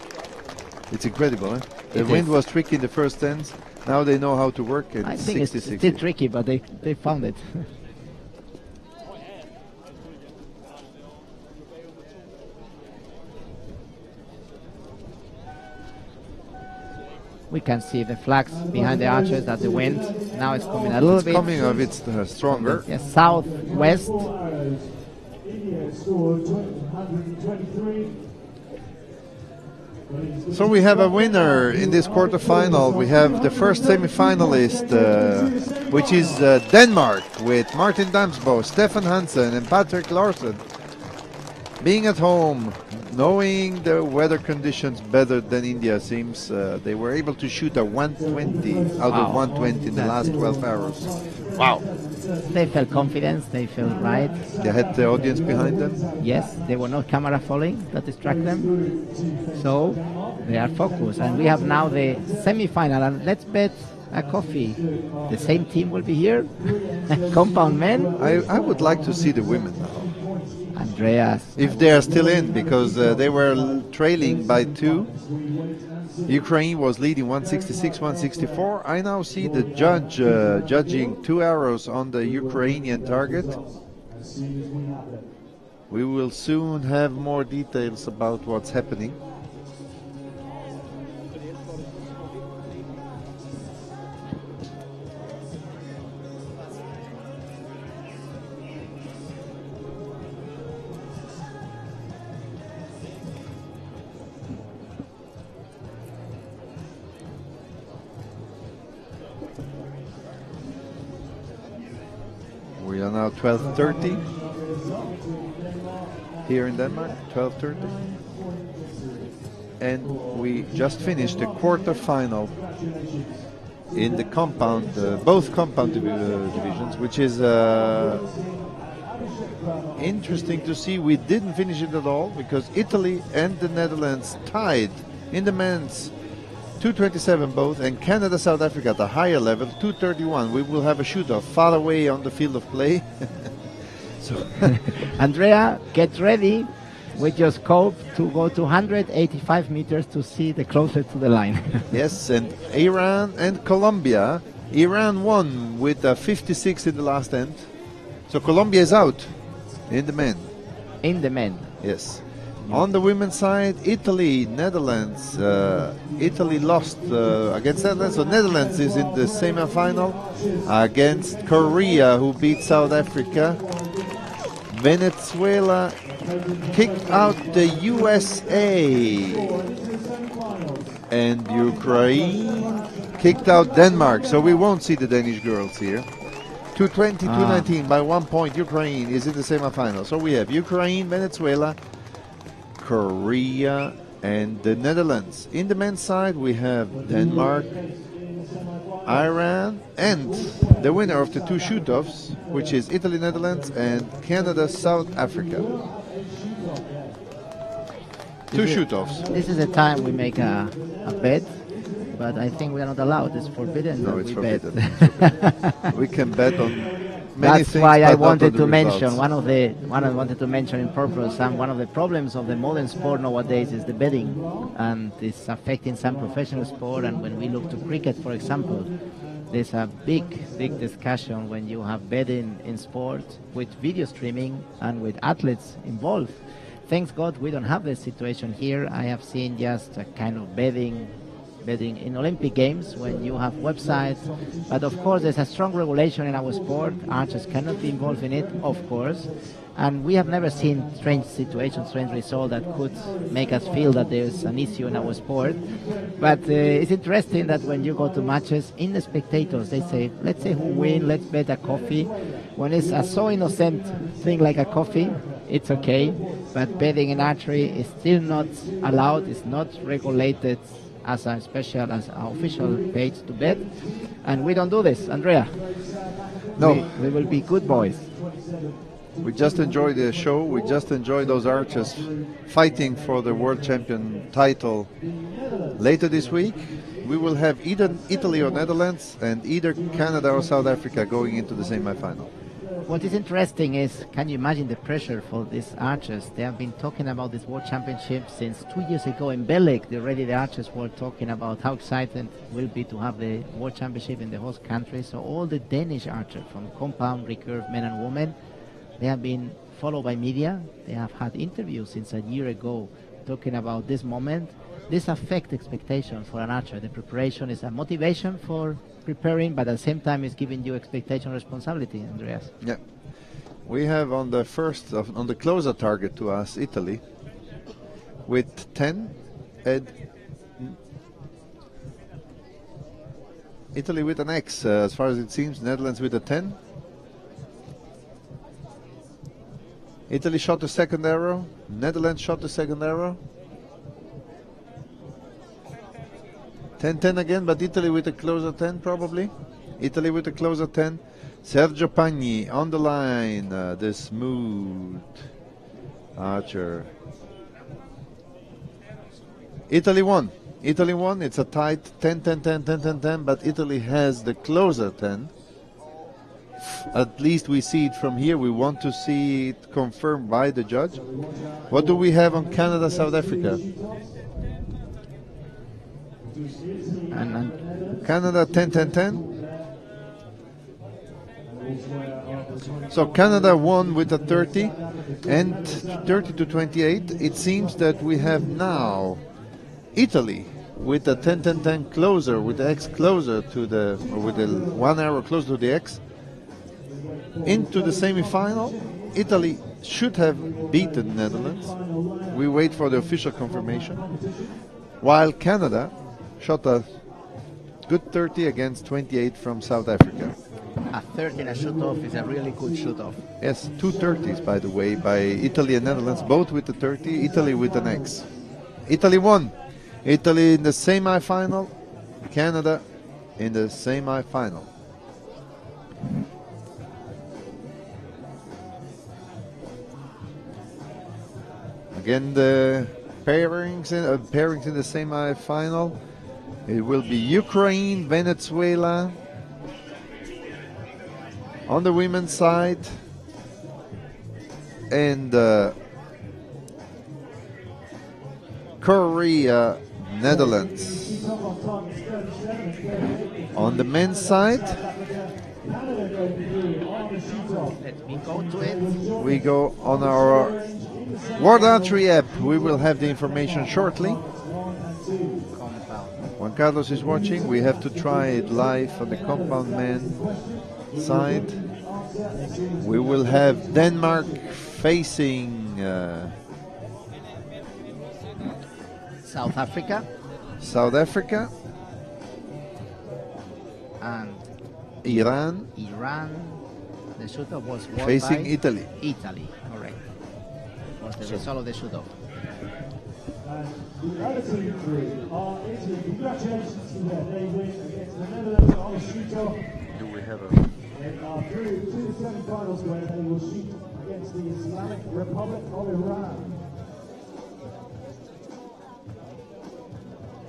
It's incredible, eh? The wind was tricky in the first ends. Now they know how to work it. I think it's still tricky, but they found it. We can see the flags behind the archers that the wind now is coming a little bit. It's coming a bit stronger. Yes, southwest. India scored 123. So we have a winner in this quarterfinal. We have the first semi-finalist, which is Denmark, with Martin Damsbo, Stefan Hansen, and Patrick Larsen. Being at home, knowing the weather conditions better than India seems, they were able to shoot a 120 out of 120 in the last 12 hours. Wow. They felt confidence, they felt right. They had the audience behind them? Yes, there were no camera following that distract them. So they are focused. And we have now the semi-final. And let's bet a coffee. The same team will be here. Compound men. I would like to see the women now. Andreas. If they are still in, because they were trailing by 2. Ukraine was leading 166, 164. I now see the judge judging 2 arrows on the Ukrainian target. We will soon have more details about what's happening. We are now 12:30 here in Denmark, 12:30. And we just finished the quarterfinal in the compound, both compound divisions, which is interesting to see. We didn't finish it at all because Italy and the Netherlands tied in the men's 227 both, and Canada, South Africa at a higher level, 231. We will have a shoot-off far away on the field of play. So Andrea, get ready with your scope to go to 185 meters to see the closest to the line. Yes, and Iran and Colombia. Iran won with a 56 in the last end. So Colombia is out in the men. In the men. Yes. On the women's side, Italy, Netherlands. Italy lost against Netherlands, so Netherlands is in the semi-final against Korea, who beat South Africa. Venezuela kicked out the USA, and Ukraine kicked out Denmark. So we won't see the Danish girls here. 220, 219 by 1 point. Ukraine is in the semi-final. So we have Ukraine, Venezuela, Korea, and the Netherlands. In the men's side, we have Denmark, Iran, and the winner of the 2 shoot-offs, which is Italy, Netherlands, and Canada, South Africa. 2 shoot-offs. This is the time we make a bet, but I think we are not allowed. It's forbidden. No, it's forbidden. Bet. We can bet on many That's things, why I but not wanted on to the mention results. one I wanted to mention in purpose. And one of the problems of the modern sport nowadays is the betting, and it's affecting some professional sport. And when we look to cricket, for example, there's a big discussion when you have betting in sport with video streaming and with athletes involved. Thanks God we don't have this situation here. I have seen just a kind of betting in Olympic Games when you have websites, but of course there's a strong regulation in our sport. Archers cannot be involved in it, of course, and we have never seen strange situations, strange results that could make us feel that there's an issue in our sport. But it's interesting that when you go to matches, in the spectators they say, let's say who win, let's bet a coffee. When it's a so innocent thing like a coffee, it's okay, but betting in archery is still not allowed, it's not regulated as an official page to bet, and we don't do this, Andrea. No. We will be good boys. We just enjoy the show. We just enjoy those archers fighting for the world champion title. Later this week, we will have either Italy or Netherlands and either Canada or South Africa going into the semi-final. What is interesting is, can you imagine the pressure for these archers? They have been talking about this World Championship since 2 years ago in Belek. Already the archers were talking about how excited it will be to have the World Championship in the host country. So all the Danish archers from compound, recurve, men and women, they have been followed by media. They have had interviews since a year ago talking about this moment. This affects expectations for an archer. The preparation is a motivation for preparing, but at the same time it's giving you expectation responsibility, Andreas. Yeah. We have on the closer target to us, Italy, with 10, And Italy with an X, as far as it seems. Netherlands with a 10. Italy shot the second arrow. Netherlands shot the second arrow. 10-10 again, but Italy with a closer 10 probably. Italy with a closer 10. Sergio Pagni on the line, the smooth archer. Italy won. Italy won. It's a tight 10-10-10-10-10-10, but Italy has the closer 10. At least we see it from here. We want to see it confirmed by the judge. What do we have on Canada, South Africa? And Canada 10-10-10. So Canada won with a 30 and 30-28. It seems that we have now Italy with a 10-10-10 closer, with the X closer to the, or with the 1 arrow closer to the X, into the semi-final. Italy should have beaten Netherlands. We wait for the official confirmation. While Canada shot a good 30 against 28 from South Africa. a 30 and a shoot-off is a really good shoot-off. Yes, 2 30s, by the way, by Italy and Netherlands, both with the 30, Italy with an X. Italy won. Italy in the semi-final, Canada in the semi-final. Again, the pairings in the semi-final. It will be Ukraine, Venezuela. On the women's side, and Korea, Netherlands. On the men's side, Let me go to it. we go on our World Archery app. We will have the information shortly. Compound. Juan Carlos is watching. We have to try it live on the compound men side. We will have Denmark facing South Africa South Africa, and Iran Iran. The shoot-off was won facing by Italy. Italy, correct. Was the result of the shoot-off. And the other team three are Italy. Congratulations to them. They win against the Netherlands on a shoot-off. Do we have a They are through to the semi-finals where they will shoot against the Islamic Republic of Iran.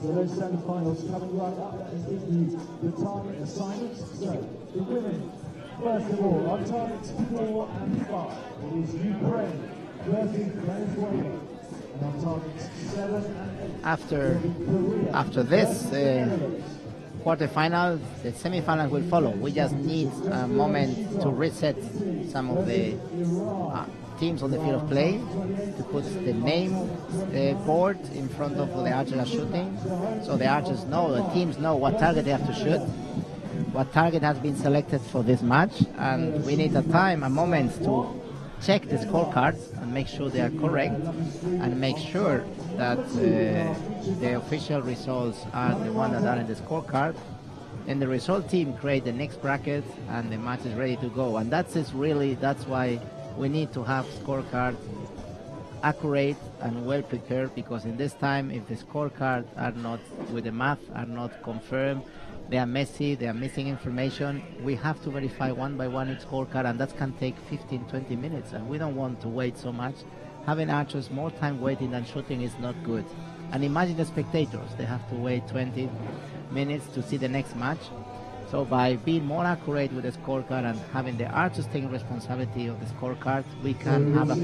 So those semi-finals coming right up. Let us give you the target assignments. So the women, first of all, on targets 4 and 5. It is Ukraine versus Venezuela. And on targets 7 and 8. After this quarterfinal, the semifinals will follow. We just need a moment to reset some of the teams on the field of play, to put the name board in front of the archers are shooting, so the archers know, the teams know what target they have to shoot, what target has been selected for this match, and we need a moment to check the scorecards and make sure they are correct, and make sure that the official results are the ones that are in the scorecard. And the result team create the next bracket, and the match is ready to go. And that's why we need to have scorecards accurate and well prepared, because in this time, if the scorecards are not with the math are not confirmed, they are messy, they are missing information, we have to verify one by one each scorecard, and that can take 15-20 minutes, and we don't want to wait so much. Having archers more time waiting than shooting is not good. And imagine the spectators, they have to wait 20 minutes to see the next match. So by being more accurate with the scorecard and having the archers taking responsibility of the scorecard, we can have a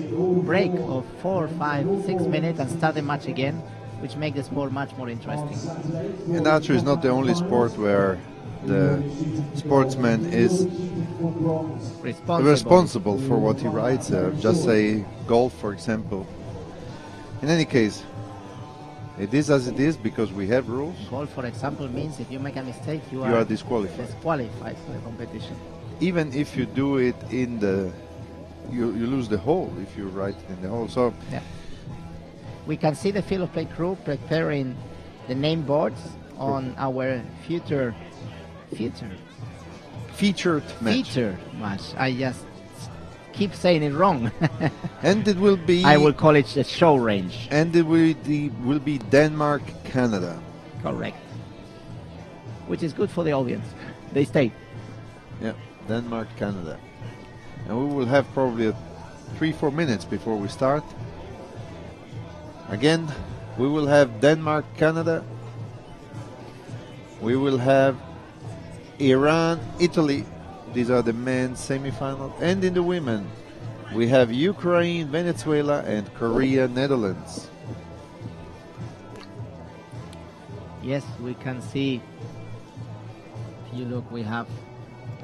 break of 4, 5, 6 minutes and start the match again, which makes the sport much more interesting. And archery is not the only sport where the sportsman is responsible for what he writes. Just say golf, for example. In any case, it is as it is because we have rules. Golf, for example, means if you make a mistake, you are disqualified. Disqualified for the competition. Even if you do it in the, you lose the hole if you write it in the hole. So yeah. we can see the field of play crew preparing the name boards on our featured match. I just keep saying it wrong. And it will be. I will call it the show range. And it will be Denmark, Canada. Correct. Which is good for the audience. They stay. Yeah, Denmark, Canada. And we will have probably 3-4 minutes before we start. Again, we will have Denmark, Canada. We will have Iran, Italy. These are the men's semifinal. And in the women, we have Ukraine, Venezuela, and Korea, Netherlands. Yes, we can see. If you look, we have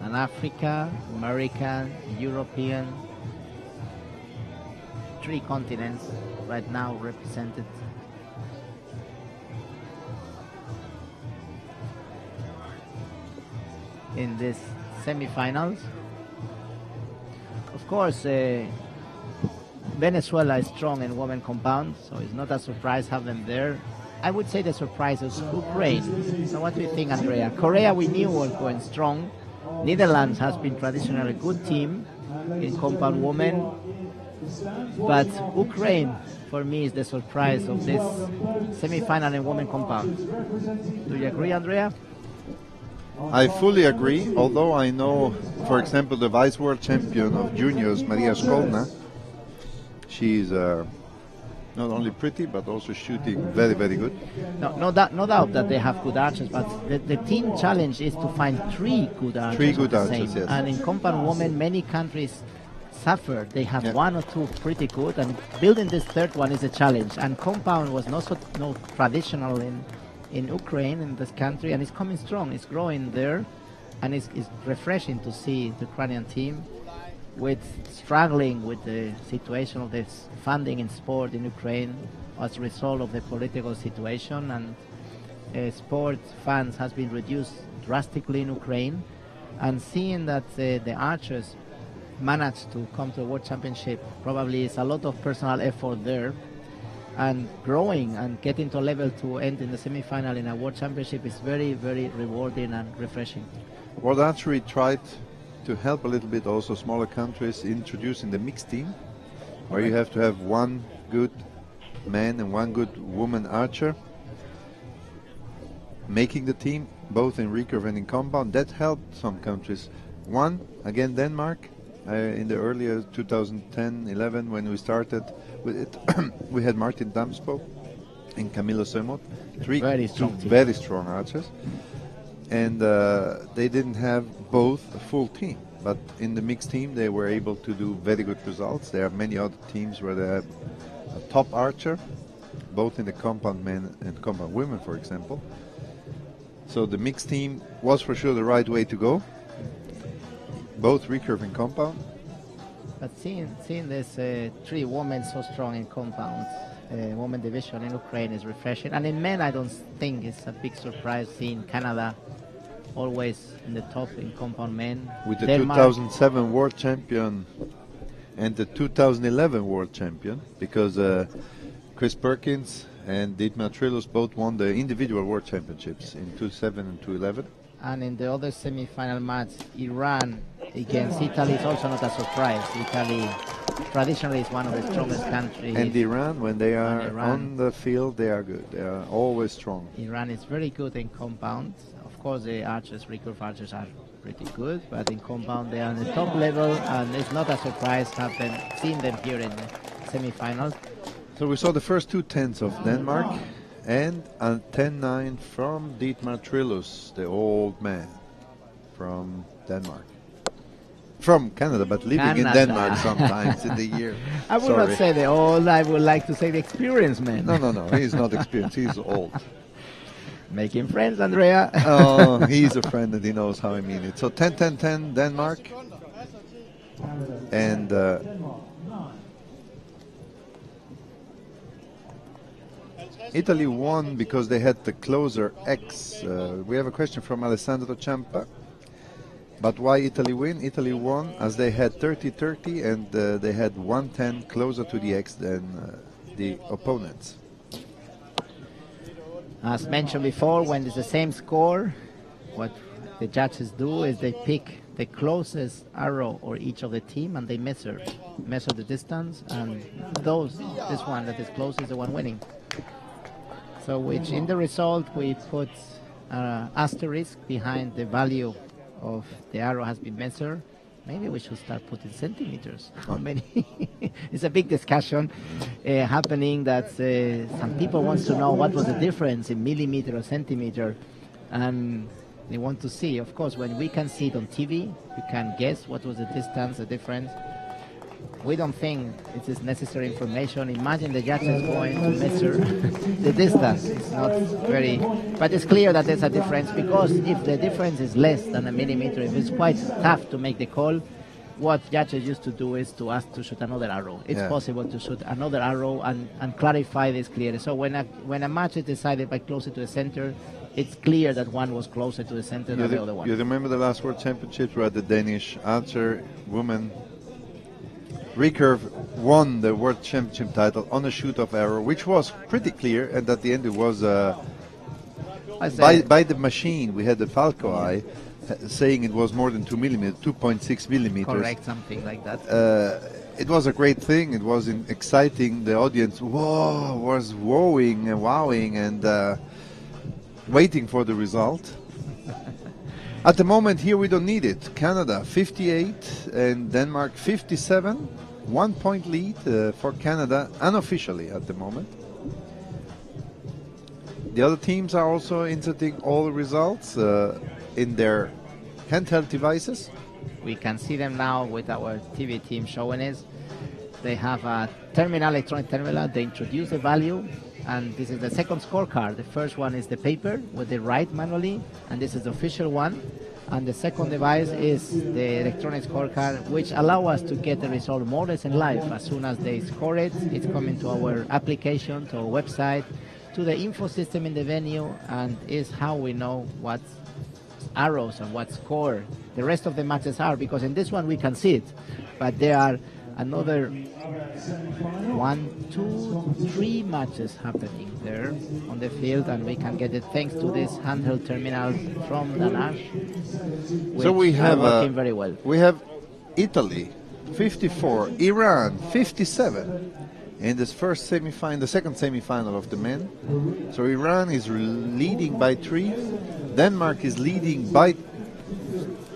an Africa, American, European, 3 continents right now represented. In this semifinals. Of course, Venezuela is strong in women compound, so it's not a surprise have them there. I would say the surprise is Ukraine. So what do you think, Andrea? Korea we knew was going strong. Netherlands has been traditionally a good team in compound women. But Ukraine, for me, is the surprise of this semi-final in women compound. Do you agree, Andrea? I fully agree, although I know, for example, the vice world champion of juniors, Maria Skolna, she's not only pretty, but also shooting very, very good. No doubt that they have good archers, but the team challenge is to find 3 good archers. 3 good archers, yes. And in compound women, many countries suffer. They have 1 or 2 pretty good, and building this 3rd one is a challenge. And compound was not traditional in Ukraine, in this country, and it's coming strong. It's growing there, and it's refreshing to see the Ukrainian team struggling with the situation of this funding in sport in Ukraine as a result of the political situation, and sport funds has been reduced drastically in Ukraine, and seeing that the archers managed to come to a world championship probably is a lot of personal effort there, and growing and getting to a level to end in the semi-final in a world championship is very, very rewarding and refreshing. World Archery tried to help a little bit also smaller countries introducing the mixed team, where you have to have 1 good man and 1 good woman archer making the team, both in recurve and in compound. That helped some countries. One, again, Denmark, in the earlier 2010-11 when we started with it, we had Martin Damsbo and Camilo Semot, very strong archers. And they didn't have both a full team, but in the mixed team they were able to do very good results. There are many other teams where they have a top archer, both in the compound men and compound women, for example. So the mixed team was for sure the right way to go, both recurve and compound. But seeing this 3 women so strong in compound, women division in Ukraine is refreshing. And in men, I don't think it's a big surprise seeing Canada always in the top in compound men. With the Denmark, 2007 world champion and the 2011 world champion, because Chris Perkins and Dietmar Trillos both won the individual world championships in 2007 and 2011. And in the other semi-final match, Iran against Italy is also not a surprise. Italy traditionally is one of the strongest countries. And Iran, when they are on the field, they are good. They are always strong. Iran is very good in compound. Of course, the archers, recurve archers, are pretty good, but in compound they are on the top level, and it's not a surprise seeing them here in the semi-finals. So we saw the first 2 tens of Denmark, and a 10-9 from Dietmar Trillos, the old man from Denmark. From Canada, but living in Denmark sometimes in the year. I would not say the old, I would like to say the experienced man. No, he's not experienced, he's old. Making friends, Andrea. Oh, he's a friend and he knows how I mean it. So 10-10-10 Denmark. And Italy won because they had the closer X. We have a question from Alessandro Ciampa. But why Italy win? Italy won as they had 30-30 and they had 110 closer to the X than the opponents. As mentioned before, when it's the same score, what the judges do is they pick the closest arrow or each of the team, and they measure the distance, and this one that is closest is the one winning. So which in the result we put asterisk behind the value of the arrow has been measured. Maybe we should start putting centimeters. How many? It's a big discussion happening that some people want to know what was the difference in millimeter or centimeter, and they want to see. Of course, when we can see it on TV, you can guess what was the distance, the difference. We don't think it is necessary information. Imagine the judges going to measure the distance. It's not very, but it's clear that there's a difference, because if the difference is less than a millimeter, if it's quite tough to make the call, what judges used to do is to ask to shoot another arrow. It's possible to shoot another arrow and clarify this clearly. So when a match is decided by closer to the center, it's clear that one was closer to the center than the other one. You remember the last World Championships where the Danish archer woman recurve won the World Championship title on a shoot-off arrow, which was pretty clear, and at the end it was by the machine. We had the Falco eye saying it was more than 2 millimeters, 2.6 millimeters. Correct, something like that. It was a great thing. It was exciting. The audience was wowing and waiting for the result. At the moment here we don't need it. Canada 58 and Denmark 57. 1 point lead for Canada unofficially at the moment. The other teams are also inserting all the results in their handheld devices. We can see them now with our TV team showing us. They have a terminal, electronic terminal. They introduce the value, and this is the second scorecard. The first one is the paper with the write manually, and this is the official one. And the second device is the electronic scorecard, which allow us to get the result more or less in live. As soon as they score it, it's coming to our application, to our website, to the info system in the venue, and is how we know what arrows and what score the rest of the matches are, because in this one we can see it, but there are another 1, 2, 3 matches happening there on the field, and we can get it thanks to this handheld terminal from Danash. So we have working very well. We have Italy 54, Iran 57 in this first semi-final, the second semi-final of the men. So Iran is leading by 3. Denmark is leading by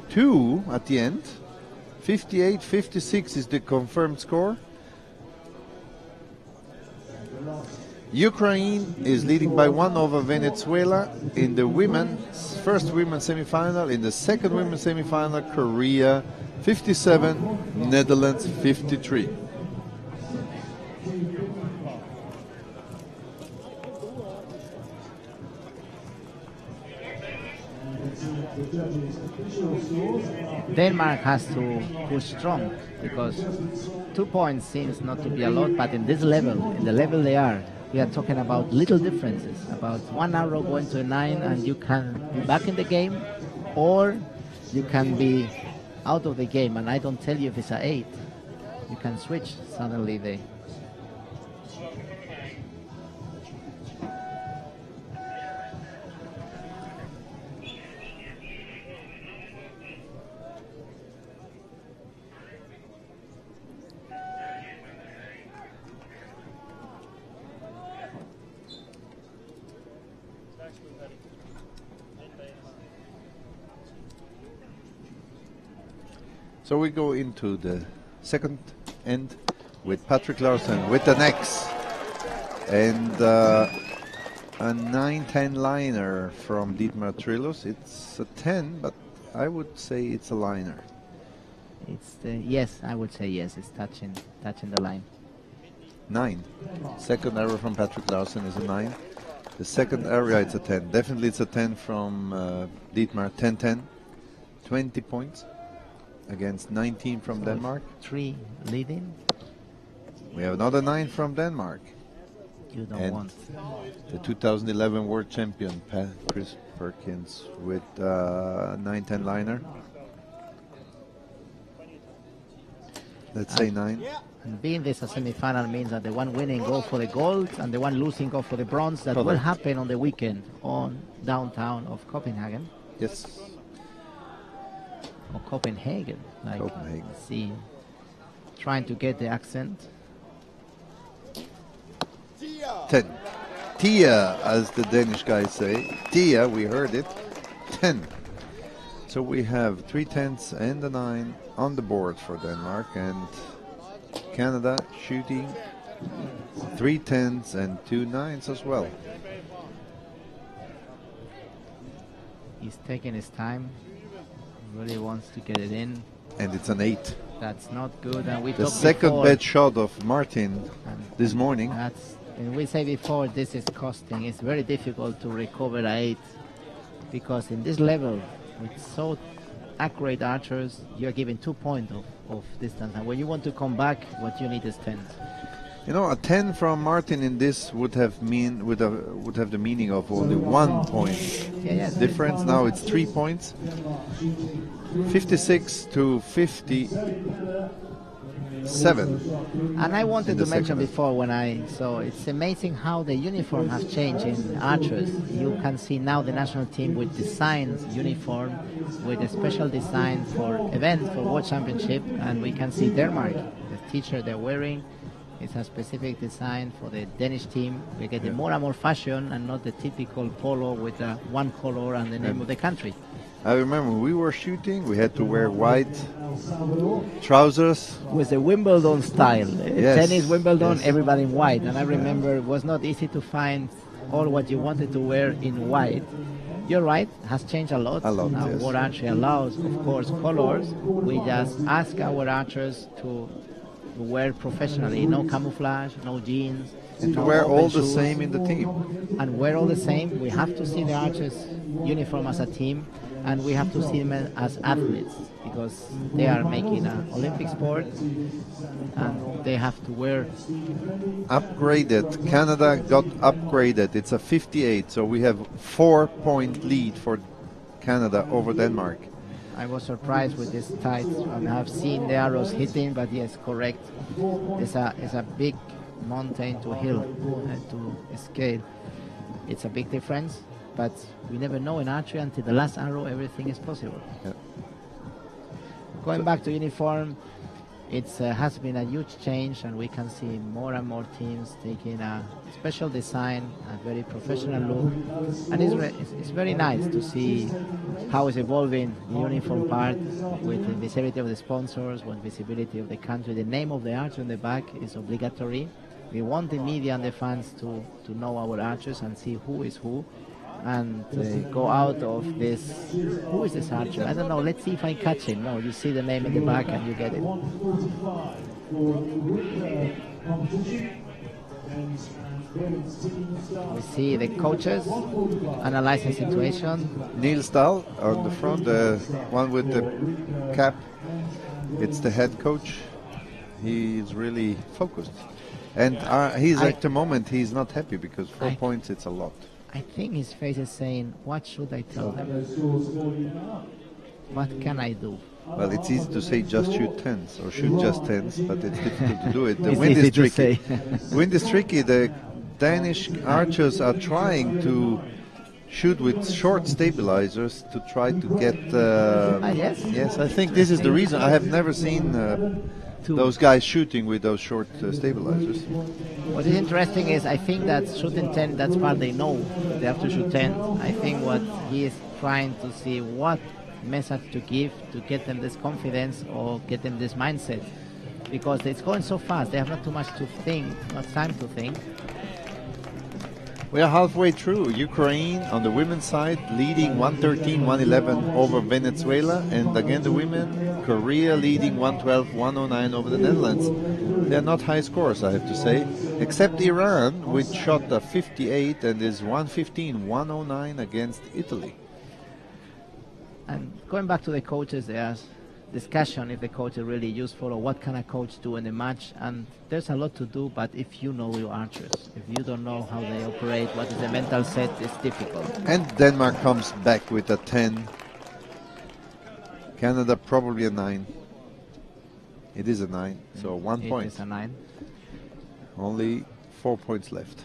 2 at the end. 58-56 is the confirmed score. Ukraine is leading by 1 over Venezuela in the first women's semi-final. In the second women's semi-final, Korea 57, Netherlands 53. Denmark has to push strong, because 2 points seems not to be a lot, but in this level, in the level they are, we are talking about little differences, about 1 arrow going to a 9 and you can be back in the game, or you can be out of the game, and I don't tell you if it's a 8. You can switch suddenly the... So we go into the second end with Patrick Larson with an X and a 9-10 liner from Dietmar Trillos. It's a 10, but I would say it's a liner. It's yes, I would say yes. It's touching the line. 9. Second error from Patrick Larson is a 9. The second error, it's a 10. Definitely it's a 10 from Dietmar. 10-10. 20 points against 19 from So Denmark. 3 leading. We have another 9 from Denmark. You don't And want. the 2011 world champion Chris Perkins with 9-10 liner. Let's say 9. And being this a semi-final means that the one winning go for the gold and the one losing go for the bronze. That will Correct. happen on the weekend on downtown of Copenhagen. Yes. Or Copenhagen. Like, Copenhagen. see, trying to get the accent. 10. Tia, as the Danish guys say. Tia, we heard it. 10. So we have 3 10s and a 9 on the board for Denmark, and Canada shooting 3 10s and 2 9s as well. He's taking his time. Really wants to get it in. And it's an 8. That's not good. And we The talked second before, best shot of Martin this morning. And we say before, this is costing. It's very difficult to recover an 8 because in this level, with so accurate archers, you're given 2 points of distance. And when you want to come back, what you need is 10. You know, a 10 from Martin in this would have the meaning of only 1 point difference. Now it's 3 points. 56 to 57. And I wanted to mention before when so it's amazing how the uniform has changed in archers. You can see now the national team with designed uniform, with a special design for events, for World Championship, and we can see Denmark, the t-shirt they're wearing. It's a specific design for the Danish team. We're getting more and more fashion and not the typical polo with one color and the name of the country. I remember when we were shooting, we had to wear white trousers. With the Wimbledon style. Yes. Tennis Wimbledon, everybody in white. And I remember it was not easy to find all what you wanted to wear in white. You're right, has changed a lot. Now yes. World Archery allows, of course, colors. We just ask our archers to wear professionally, no camouflage, no jeans. And to no wear all the shoes. same in the team. And wear all the same. We have to see the archers' uniform as a team, and we have to see them as athletes because they are making an Olympic sport and they have to wear. Upgraded. Canada got upgraded. It's a 58, so we have 4-point lead for Canada over Denmark. I was surprised with this tights. I've seen the arrows hitting, but yes, correct. It's a big mountain to hill to scale. It's a big difference, but we never know in archery until the last arrow. Everything is possible. Yep. Going back to uniform, it has been a huge change, and we can see more and more teams taking a special design, a very professional look, and it's very nice to see how it's evolving the uniform part with the visibility of the sponsors, with visibility of the country. The name of the archer on the back is obligatory. We want the media and the fans to know our archers and see who is who, and go out of this. Who is this archer? I don't know. Let's see if I catch him. No, you see the name in the back and you get it. We see the coaches analyzing the situation. Niels Dahl on the front, the one with the cap. It's the head coach. He's really focused. And at the moment, he's not happy because 4 points, it's a lot. I think his face is saying, what should I tell them? What can I do? Well, it's easy to say just shoot 10s or shoot just 10s, but it's difficult to do it. The It's wind easy is to tricky. say. Wind is tricky. The Danish archers are trying to shoot with short stabilizers to try to get... Yes? Yes, I think this is the reason. I have never seen those guys shooting with those short stabilizers. What is interesting is I think that shooting 10, that's part they know. They have to shoot 10. I think what he is trying to see what message to give to get them this confidence or get them this mindset. Because it's going so fast, they have not too much to think, not time to think. We are halfway through. Ukraine on the women's side leading 113-111 over Venezuela, and again the women, Korea leading 112-109 over the Netherlands. They are not high scores, I have to say, except Iran, which shot a 58 and is 115-109 against Italy. And going back to the coaches, there's discussion if the coach is really useful or what can a coach do in a match, and there's a lot to do, but if you know your archers, if you don't know how they operate, what is the mental set, it's difficult. And Denmark comes back with a 10. Canada probably a 9. It is a 9, so 1 point. It is a 9. Only 4 points left.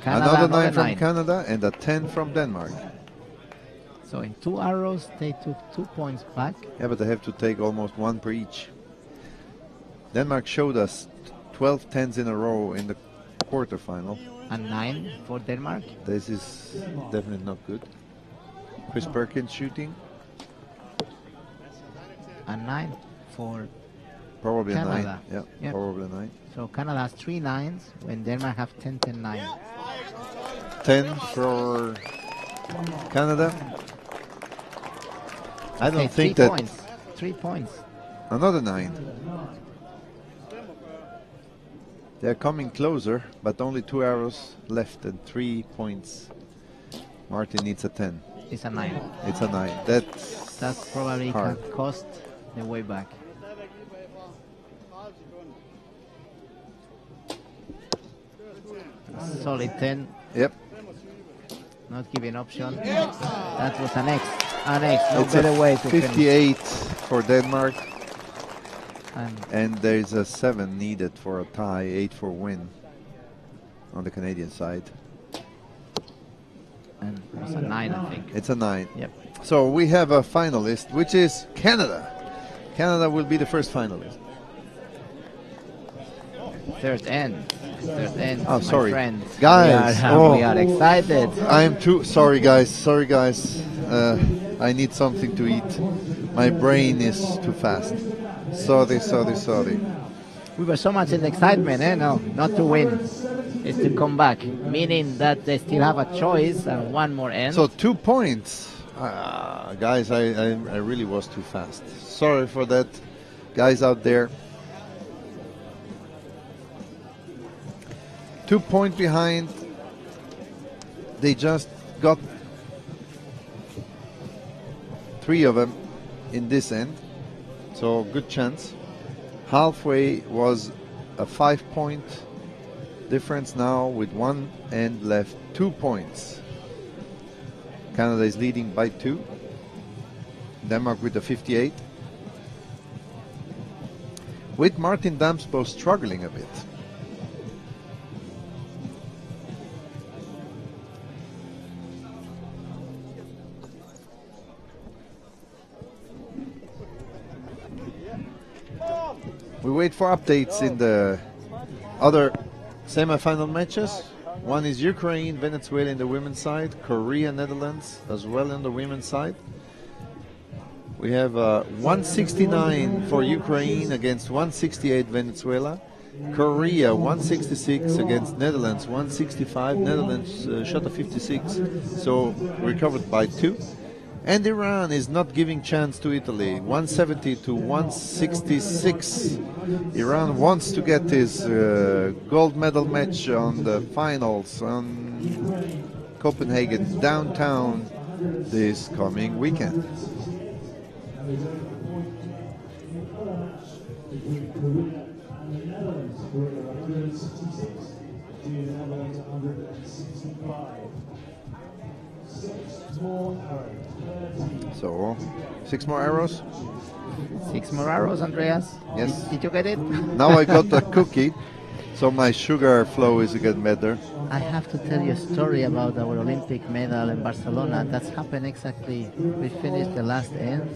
Canada, Another 9 from Canada and a 10 from Denmark. So in 2 arrows, they took 2 points back. Yeah, but they have to take almost 1 per each. Denmark showed us 12 tens in a row in the quarterfinal. A 9 for Denmark. This is definitely not good. Chris Perkins shooting. A 9 for Probably Canada. a 9. Yeah, probably a 9. So Canada has 3 9s when Denmark have 10, 10, 9. 10 for Canada. I don't think 3 that... points. 3 points. Another 9. They're coming closer, but only 2 arrows left and 3 points. Martin needs a 10. It's a 9. It's a 9. That's probably hard. can cost the way back. Solid 10. Yep. Not giving option. That was an X. An X. No It's better a way to 58 finish. for Denmark. And there's a 7 needed for a tie, 8 for win on the Canadian side. And it's a 9, I think. It's a 9. Yep. So we have a finalist, which is Canada. Canada will be the first finalist. Third end. Third end. Oh, sorry. Friends. Guys. We are excited. I'm too sorry, guys. Sorry, guys. I need something to eat. My brain is too fast. Sorry. We were so much in excitement, No, not to win. It's to come back. Meaning that they still have a choice and one more end. So 2 points. Guys, I really was too fast. Sorry for that, guys out there. 2 points behind. They just got 3 of them in this end. So good chance. Halfway was a 5-point difference now with 1 end left. 2 points. Canada is leading by 2. Denmark with a 58. With Martin Damsbo struggling a bit. We wait for updates in the other semi-final matches. One is Ukraine, Venezuela in the women's side, Korea, Netherlands as well on the women's side. We have 169 for Ukraine against 168 Venezuela. Korea 166 against Netherlands 165. Netherlands shot a 56, so recovered by 2. And Iran is not giving chance to Italy, 170 to 166. Iran wants to get his gold medal match on the finals on Copenhagen downtown this coming weekend. So, 6 more arrows? 6 more arrows, Andreas. Yes. Did you get it? Now I got a cookie, so my sugar flow is getting better. I have to tell you a story about our Olympic medal in Barcelona. That's happened exactly. We finished the last end.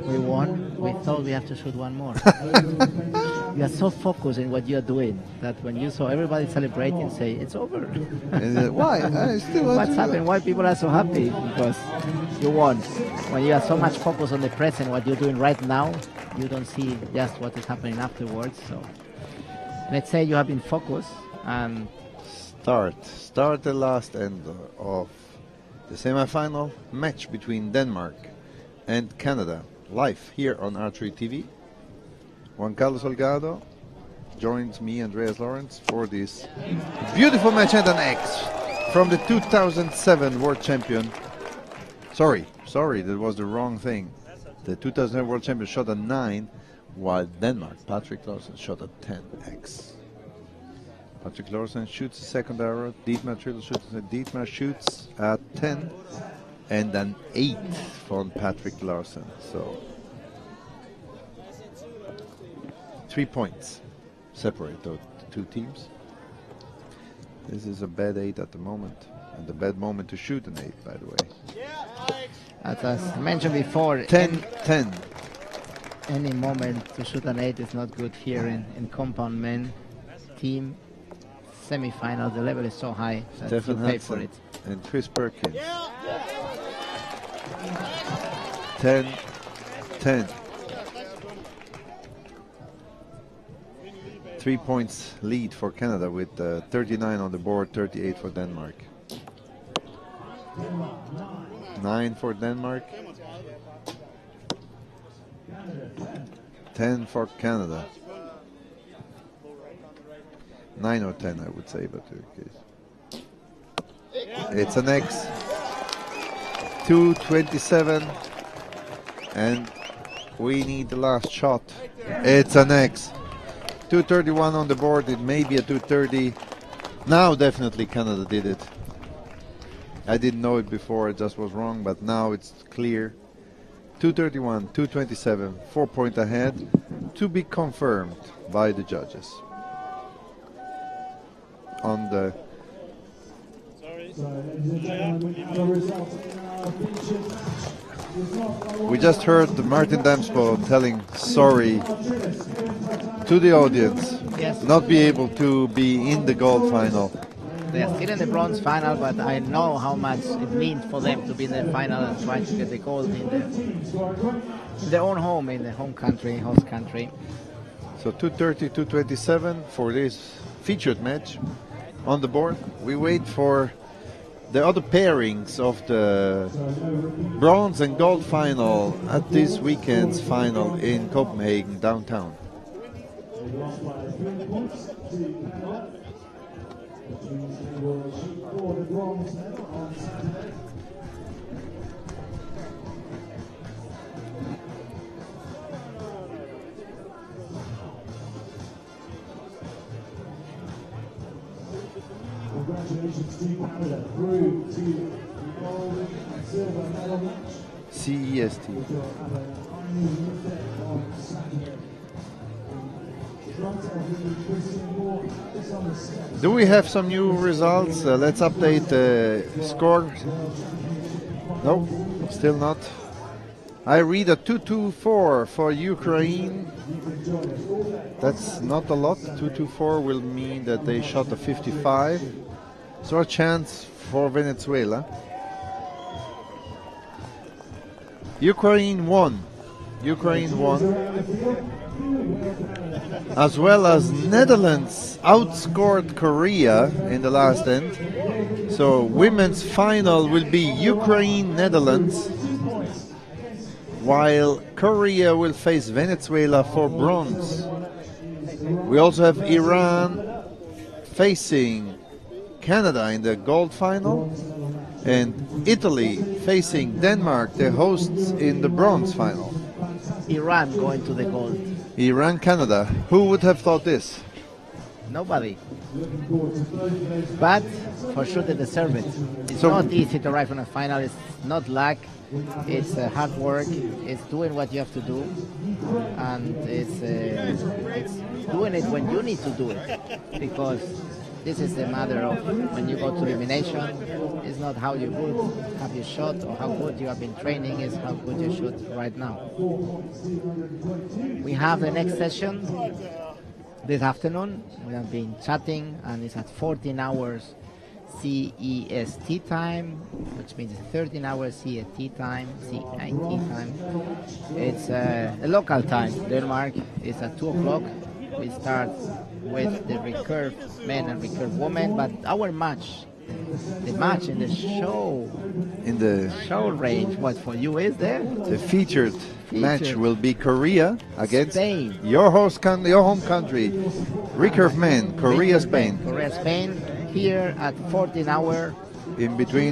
We won. We thought we have to shoot one more. You are so focused in what you are doing that when you saw everybody celebrating, say it's over. Why? I still want What's to happened? Why people are so happy? Because you won. When you are so much focused on the present, what you're doing right now, you don't see just what is happening afterwards. So let's say you have been focused and start the last end of the semi-final match between Denmark and Canada live here on Archery TV. Juan Carlos Holgado joins me, Andreas Lawrence, for this beautiful match and an X from the 2007 World Champion. Sorry, that was the wrong thing. The 2007 World Champion shot a 9, while Denmark, Patrick Larsen, shot a 10X. Patrick Larsen shoots the second arrow. Dietmar shoots at 10 and an 8 from Patrick Larsen. So 3 points separate those two teams. This is a bad 8 at the moment, and a bad moment to shoot an 8, by the way. As I mentioned before, 10-10. any moment to shoot an 8 is not good here in compound men team semifinal. The level is so high that you Stefan pay for Hansen it. and Chris Perkins. 10-10. 3 points lead for Canada with 39 on the board, 38 for Denmark. 9 for Denmark. 10 for Canada. 9 or 10, I would say, but it's an X. 2:27, and we need the last shot. It's an X. 2:31 on the board. It may be a 2:30. Now definitely Canada did it. I didn't know it before. It just was wrong, but now it's clear. 2:31, 2:27, 4 points ahead, to be confirmed by the judges. On the we just heard Martin Damsbo telling sorry to the audience, Yes. not be able to be in the gold final. They are still in the bronze final, but I know how much it means for them to be in the final and try to get the gold in their own home, in the home country, host country. So 2:30, 2:27 for this featured match on the board. We wait for the other pairings of the bronze and gold final at this weekend's final in Copenhagen downtown. Congratulations to Canada through to the gold and silver medal match. CEST. We'll have a final event on Saturday. Do we have some new results? Let's update the score. No, still not. I read a 2-2-4 for Ukraine. That's not a lot. 2-2-4 will mean that they shot a 55. So a chance for Venezuela. Ukraine won. Ukraine won. As well as Netherlands outscored Korea in the last end. So women's final will be Ukraine-Netherlands, while Korea will face Venezuela for bronze. We also have Iran facing Canada in the gold final, and Italy facing Denmark, the hosts, in the bronze final. Iran going to the gold. Iran, Canada. Who would have thought this? Nobody. But for sure they deserve it. It's So- not easy to arrive on a final. It's not luck. It's hard work. It's doing what you have to do, and it's doing it when you need to do it, because this is a matter of when you go to elimination. It's not how you good have you shot or how good you have been training. It's how good you shoot right now. We have the next session this afternoon. We have been chatting, and it's at 14 hours CEST time, which means 13 hours CET time, CIT time. It's a local time. Denmark is at 2 o'clock. We start with the recurve men and recurve women, but our match, the match in the show range, what for you is there? The featured match will be Korea against Spain. your your home country, recurve men, Korea, Spain. Korea, Spain, here at 14 hour In between